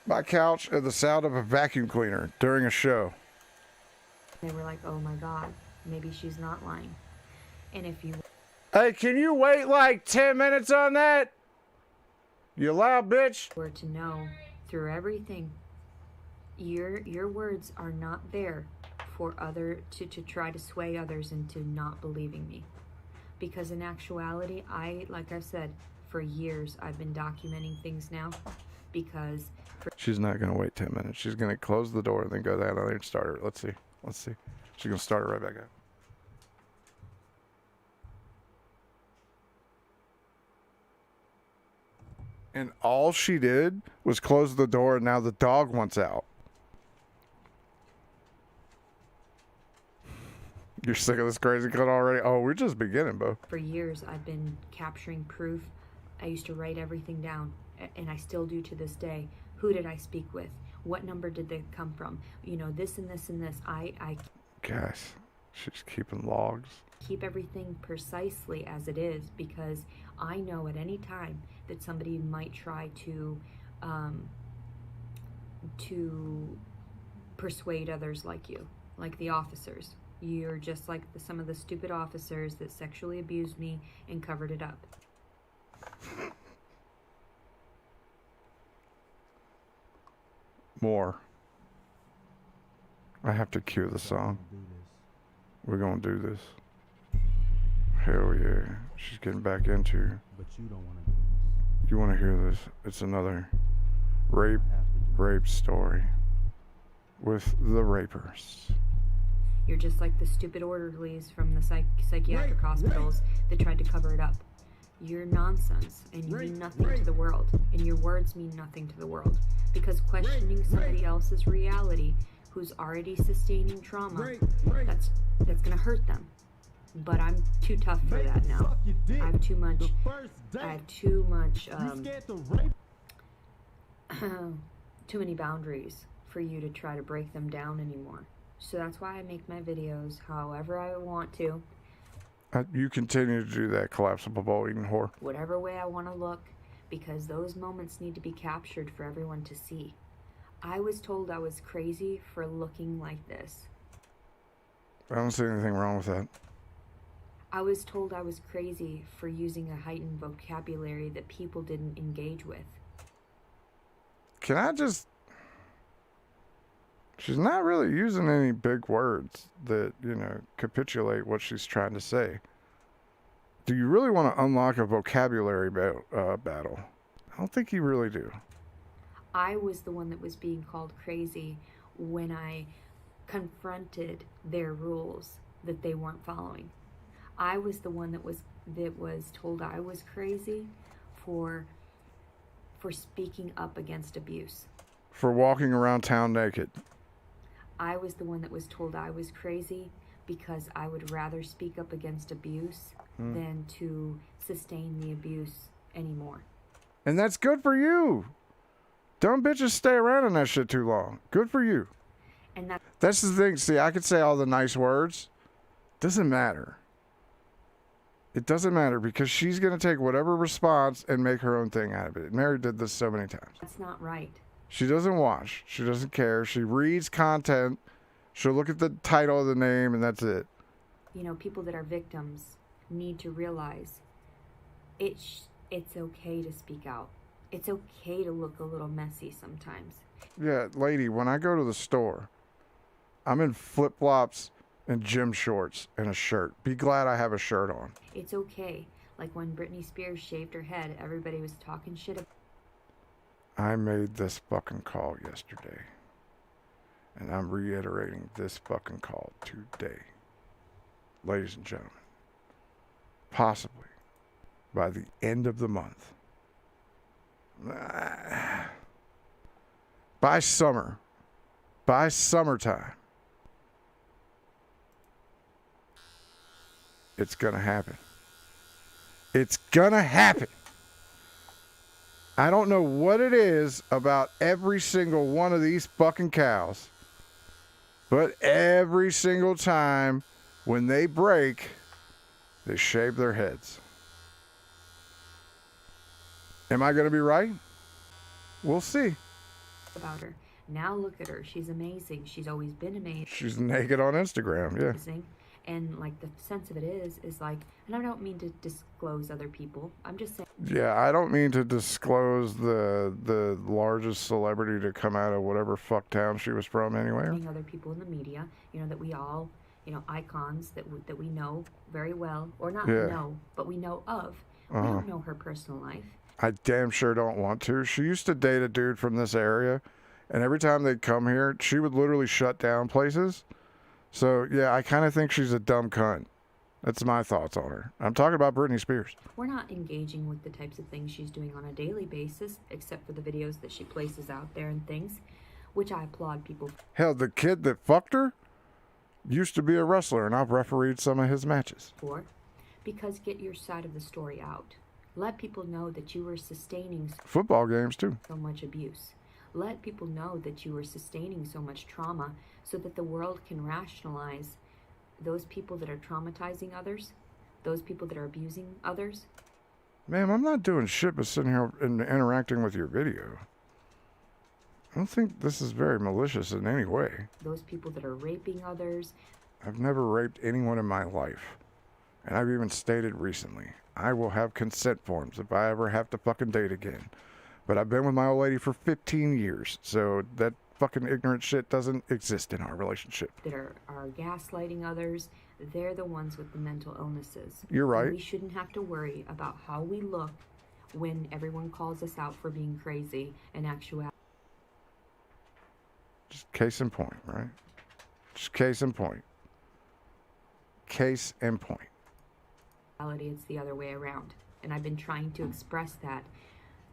My couch and the sound of a vacuum cleaner during a show. They were like, oh my God, maybe she's not lying. And if you... Hey, can you wait like 10 minutes on that? You loud bitch. Were to know through everything, your words are not there for to try to sway others into not believing me. Because in actuality, like I've said, for years I've been documenting things now because She's not going to wait 10 minutes. She's going to close the door and then go down there and start her. Let's see. She's going to start it right back up. And all she did was close the door, and now the dog wants out. You're sick of this crazy cut already? Oh, we're just beginning, Bo. For years, I've been capturing proof. I used to write everything down, and I still do to this day. Who did I speak with? What number did they come from? You know, this and this and this. I Gosh, she's keeping logs. Keep everything precisely as it is because I know at any time that somebody might try to persuade others like you, like the officers. You're just like some of the stupid officers that sexually abused me and covered it up. More. I have to cue the song. We're gonna do this. Hell yeah. She's getting back into. But you don't want to do this. You want to hear this? It's another rape story with the rapers. You're just like the stupid orderlies from the psychiatric hospitals that tried to cover it up. You're nonsense, and you mean nothing to the world, and your words mean nothing to the world. Because questioning somebody else's reality who's already sustaining trauma, that's gonna hurt them. But I'm too tough for that now. I have too much too many boundaries for you to try to break them down anymore. So that's why I make my videos however I want to. You continue to do that, collapsible bowl eating whore. Whatever way I want to look, because those moments need to be captured for everyone to see. I was told I was crazy for looking like this. I don't see anything wrong with that. I was told I was crazy for using a heightened vocabulary that people didn't engage with. Can I just... She's not really using any big words that, you know, capitulate what she's trying to say. Do you really want to unlock a vocabulary battle? I don't think you really do. I was the one that was being called crazy when I confronted their rules that they weren't following. I was the one that was told I was crazy for speaking up against abuse. For walking around town naked. I was the one that was told I was crazy because I would rather speak up against abuse than to sustain the abuse anymore. And that's good for you. Dumb bitches stay around in that shit too long. Good for you. And that's the thing. See, I could say all the nice words. Doesn't matter. It doesn't matter because she's going to take whatever response and make her own thing out of it. Mary did this so many times. That's not right. She doesn't watch. She doesn't care. She reads content. She'll look at the title of the name and that's it. You know, people that are victims need to realize it's okay to speak out. It's okay to look a little messy sometimes. Yeah, lady, when I go to the store, I'm in flip-flops and gym shorts and a shirt. Be glad I have a shirt on. It's okay. Like when Britney Spears shaved her head, everybody was talking shit about. I made this fucking call yesterday. And I'm reiterating this fucking call today. Ladies and gentlemen, possibly by the end of the month, by summertime, it's gonna happen. It's gonna happen. I don't know what it is about every single one of these fucking cows, but every single time when they break, they shave their heads. Am I going to be right? We'll see. About her. Now look at her. She's amazing. She's always been amazing. She's naked on Instagram, yeah. And like the sense of it is like, and I don't mean to disclose other people. I'm just saying. Yeah, I don't mean to disclose the largest celebrity to come out of whatever fuck town she was from anyway. Other people in the media, you know, that we all, you know, icons that we know very well, or not know, but we know of. We don't know her personal life. I damn sure don't want to. She used to date a dude from this area, and every time they'd come here, she would literally shut down places. So, yeah, I kind of think she's a dumb cunt. That's my thoughts on her. I'm talking about Britney Spears. We're not engaging with the types of things she's doing on a daily basis, except for the videos that she places out there and things, which I applaud people. Hell, the kid that fucked her used to be a wrestler, and I've refereed some of his matches. Because get your side of the story out. Let people know that you were sustaining football games too. So much abuse. Let people know that you are sustaining so much trauma so that the world can rationalize those people that are traumatizing others, those people that are abusing others. Ma'am, I'm not doing shit but sitting here and interacting with your video. I don't think this is very malicious in any way. Those people that are raping others. I've never raped anyone in my life. And I've even stated recently, I will have consent forms if I ever have to fucking date again. But I've been with my old lady for 15 years, so that fucking ignorant shit doesn't exist in our relationship. That are gaslighting others, they're the ones with the mental illnesses. You're right. And we shouldn't have to worry about how we look when everyone calls us out for being crazy in actuality. Just case in point, right? Just case in point. Case in point. It's the other way around. And I've been trying to express that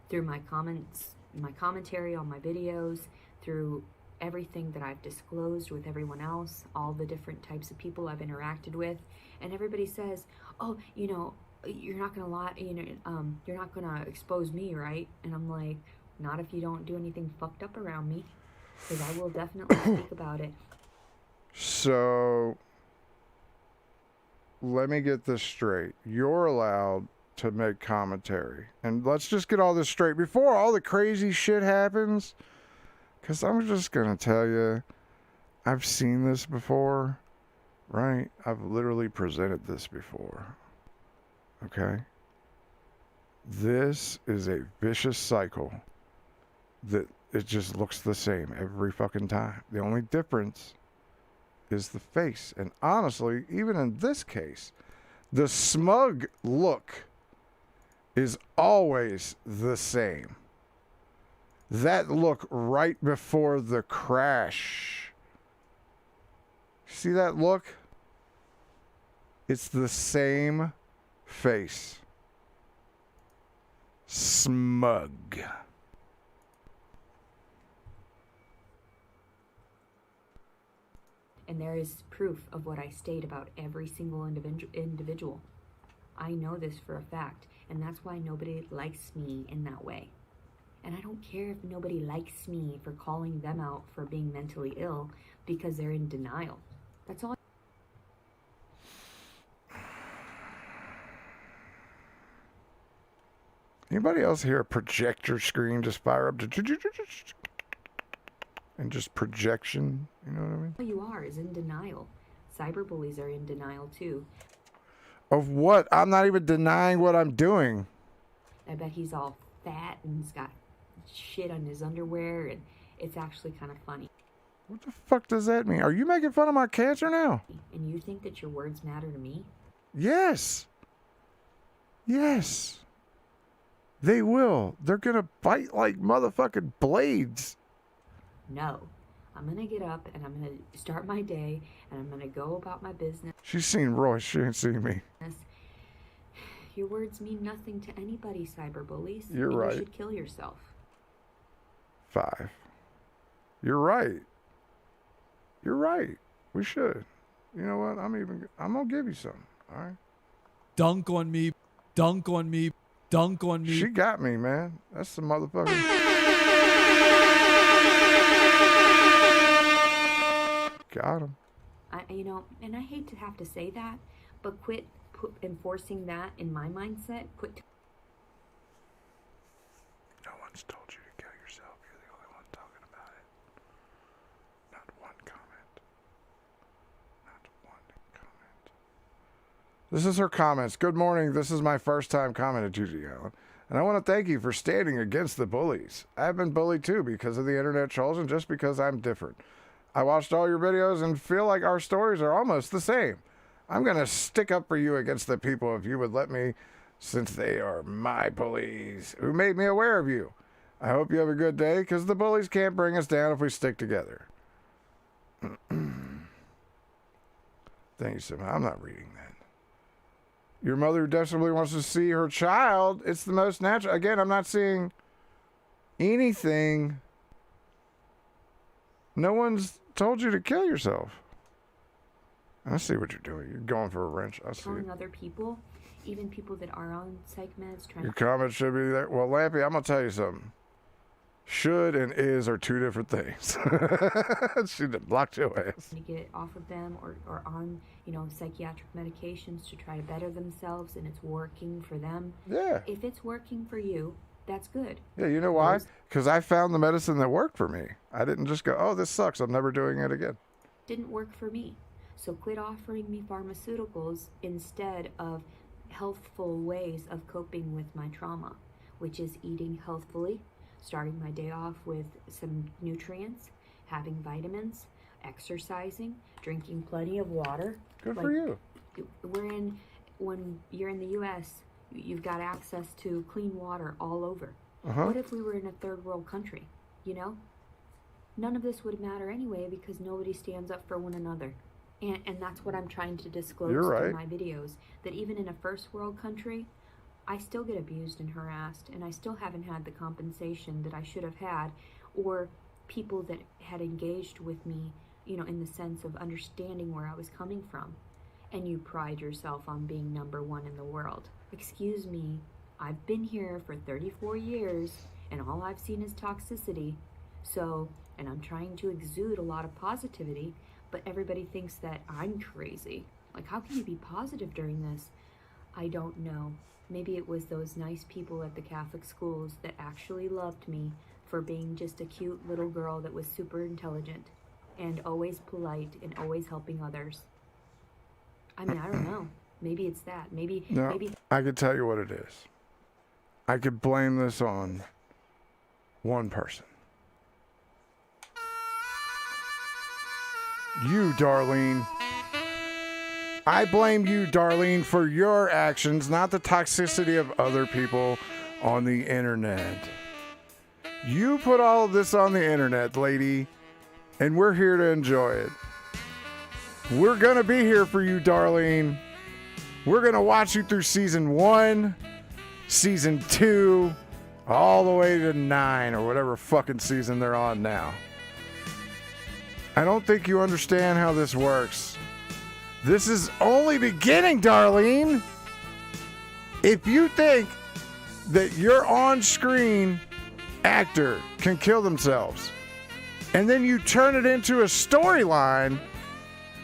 through my comments, my commentary on my videos, through everything that I've disclosed with everyone else, all the different types of people I've interacted with. And everybody says, oh, you know, you're not gonna lie, you know, you're not gonna expose me, right? And I'm like, not if you don't do anything fucked up around me, because I will definitely speak about it. So let me get this straight. You're allowed to make commentary. And let's just get all this straight before all the crazy shit happens. Because I'm just going to tell you, I've seen this before, right? I've literally presented this before. Okay? This is a vicious cycle that it just looks the same every fucking time. The only difference is the face. And honestly, even in this case, the smug look is always the same. That look right before the crash. See that look? It's the same face. Smug. And there is proof of what I state about every single individual. I know this for a fact, and that's why nobody likes me in that way. And I don't care if nobody likes me for calling them out for being mentally ill because they're in denial. That's all. Anybody else hear a projector screen just fire up and just projection? You know what I mean? All you are is in denial. Cyberbullies are in denial too. Of what? I'm not even denying what I'm doing. I bet he's all fat and he's got shit on his underwear, and it's actually kind of funny. What the fuck does that mean? Are you making fun of my cancer now? And you think that your words matter to me? Yes. Yes. They will. They're gonna bite like motherfucking blades. No. I'm gonna get up and I'm gonna start my day and I'm gonna go about my business. She's seen Royce. She ain't seen me. Your words mean nothing to anybody, cyberbullies. You're right. You should kill yourself. 5. You're right. You're right. We should. You know what? I'm gonna give you something. All right. Dunk on me. Dunk on me. Dunk on me. She got me, man. That's the motherfucker. Got him. You know, and I hate to have to say that, but quit enforcing that in my mindset. No one's told you to kill yourself. You're the only one talking about it. Not one comment. Not one comment. This is her comments. Good morning. This is my first time commenting to you, Alan. And I want to thank you for standing against the bullies. I've been bullied too because of the internet trolls and just because I'm different. I watched all your videos and feel like our stories are almost the same. I'm going to stick up for you against the people if you would let me, since they are my bullies who made me aware of you. I hope you have a good day because the bullies can't bring us down if we stick together. Thank you so much. I'm not reading that. Your mother desperately wants to see her child. It's the most natural. Again, I'm not seeing anything. No one's told you to kill yourself. I see what you're doing. You're going for a wrench. I see. Telling other people, even people that are on psych meds, trying Your comment should be there. Well, Lampy, I'm going to tell you something. Should and is are two different things. She blocked your ass. to get off of them or on, psychiatric medications to try to better themselves, and it's working for them. Yeah. If it's working for you, that's good. Yeah, you know why? Because I found the medicine that worked for me. I didn't just go, oh, this sucks. I'm never doing it again. Didn't work for me. So quit offering me pharmaceuticals instead of healthful ways of coping with my trauma, which is eating healthfully, starting my day off with some nutrients, having vitamins, exercising, drinking plenty of water. Good for you. When you're in the U.S., you've got access to clean water all over. Uh-huh. What if we were in a third world country, None of this would matter anyway because nobody stands up for one another. And that's what I'm trying to disclose through my videos, that even in a first world country, I still get abused and harassed, and I still haven't had the compensation that I should have had, or people that had engaged with me, in the sense of understanding where I was coming from. And you pride yourself on being number one in the world. Excuse me, I've been here for 34 years, and all I've seen is toxicity. So, and I'm trying to exude a lot of positivity, but everybody thinks that I'm crazy. Like, how can you be positive during this? I don't know. Maybe it was those nice people at the Catholic schools that actually loved me for being just a cute little girl that was super intelligent and always polite and always helping others. I mean, I don't know. Maybe it's that. Maybe. I could tell you what it is. I could blame this on one person. You, Darlene. I blame you, Darlene, for your actions, not the toxicity of other people on the internet. You put all of this on the internet, lady, and we're here to enjoy it. We're going to be here for you, Darlene. We're going to watch you through season 1, season 2, all the way to 9 or whatever fucking season they're on now. I don't think you understand how this works. This is only beginning, Darlene. If you think that your on-screen actor can kill themselves, and then you turn it into a storyline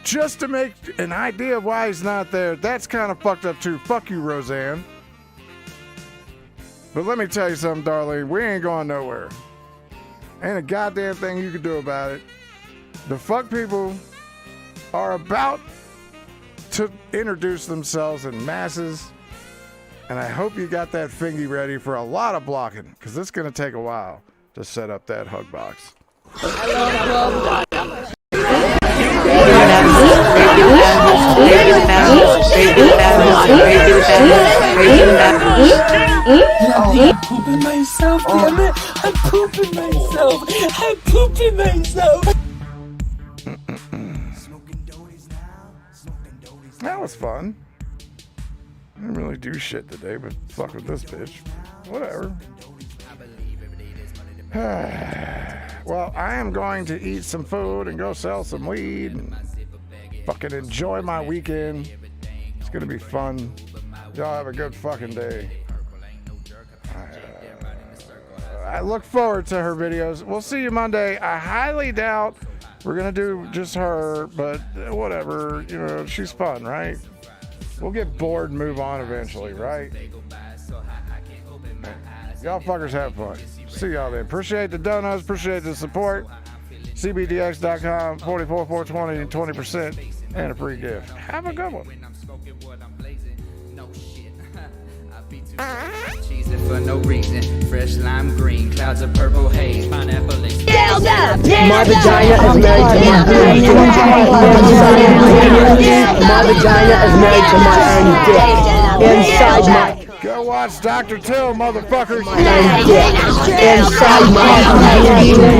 just to make an idea of why he's not there, that's kind of fucked up too. Fuck you, Roseanne. But let me tell you something, Darlene. We ain't going nowhere. Ain't a goddamn thing you can do about it. The fuck people are about to introduce themselves in masses, and I hope you got that fingy ready for a lot of blocking, because it's going to take a while to set up that hug box. I'm pooping myself, damn it! I'm pooping myself! I'm pooping myself! That was fun. I didn't really do shit today, but fuck with this bitch. Whatever. Well, I am going to eat some food and go sell some weed and fucking enjoy my weekend. It's gonna be fun. Y'all have a good fucking day. I look forward to her videos. We'll see you Monday. I highly doubt we're gonna do just her, but whatever. She's fun, right? We'll get bored and move on eventually, right? Y'all fuckers have fun. See y'all then. Appreciate the donuts. Appreciate the support. CBDX.com, 44 420 and 20% and a free gift. Have a good one. Cheesing for no reason. Fresh lime green, clouds of purple haze, pineapple lace. My vagina is married to my own dick. My vagina is married to my own dick. Inside my... Go watch Dr. Till, motherfuckers. Inside my...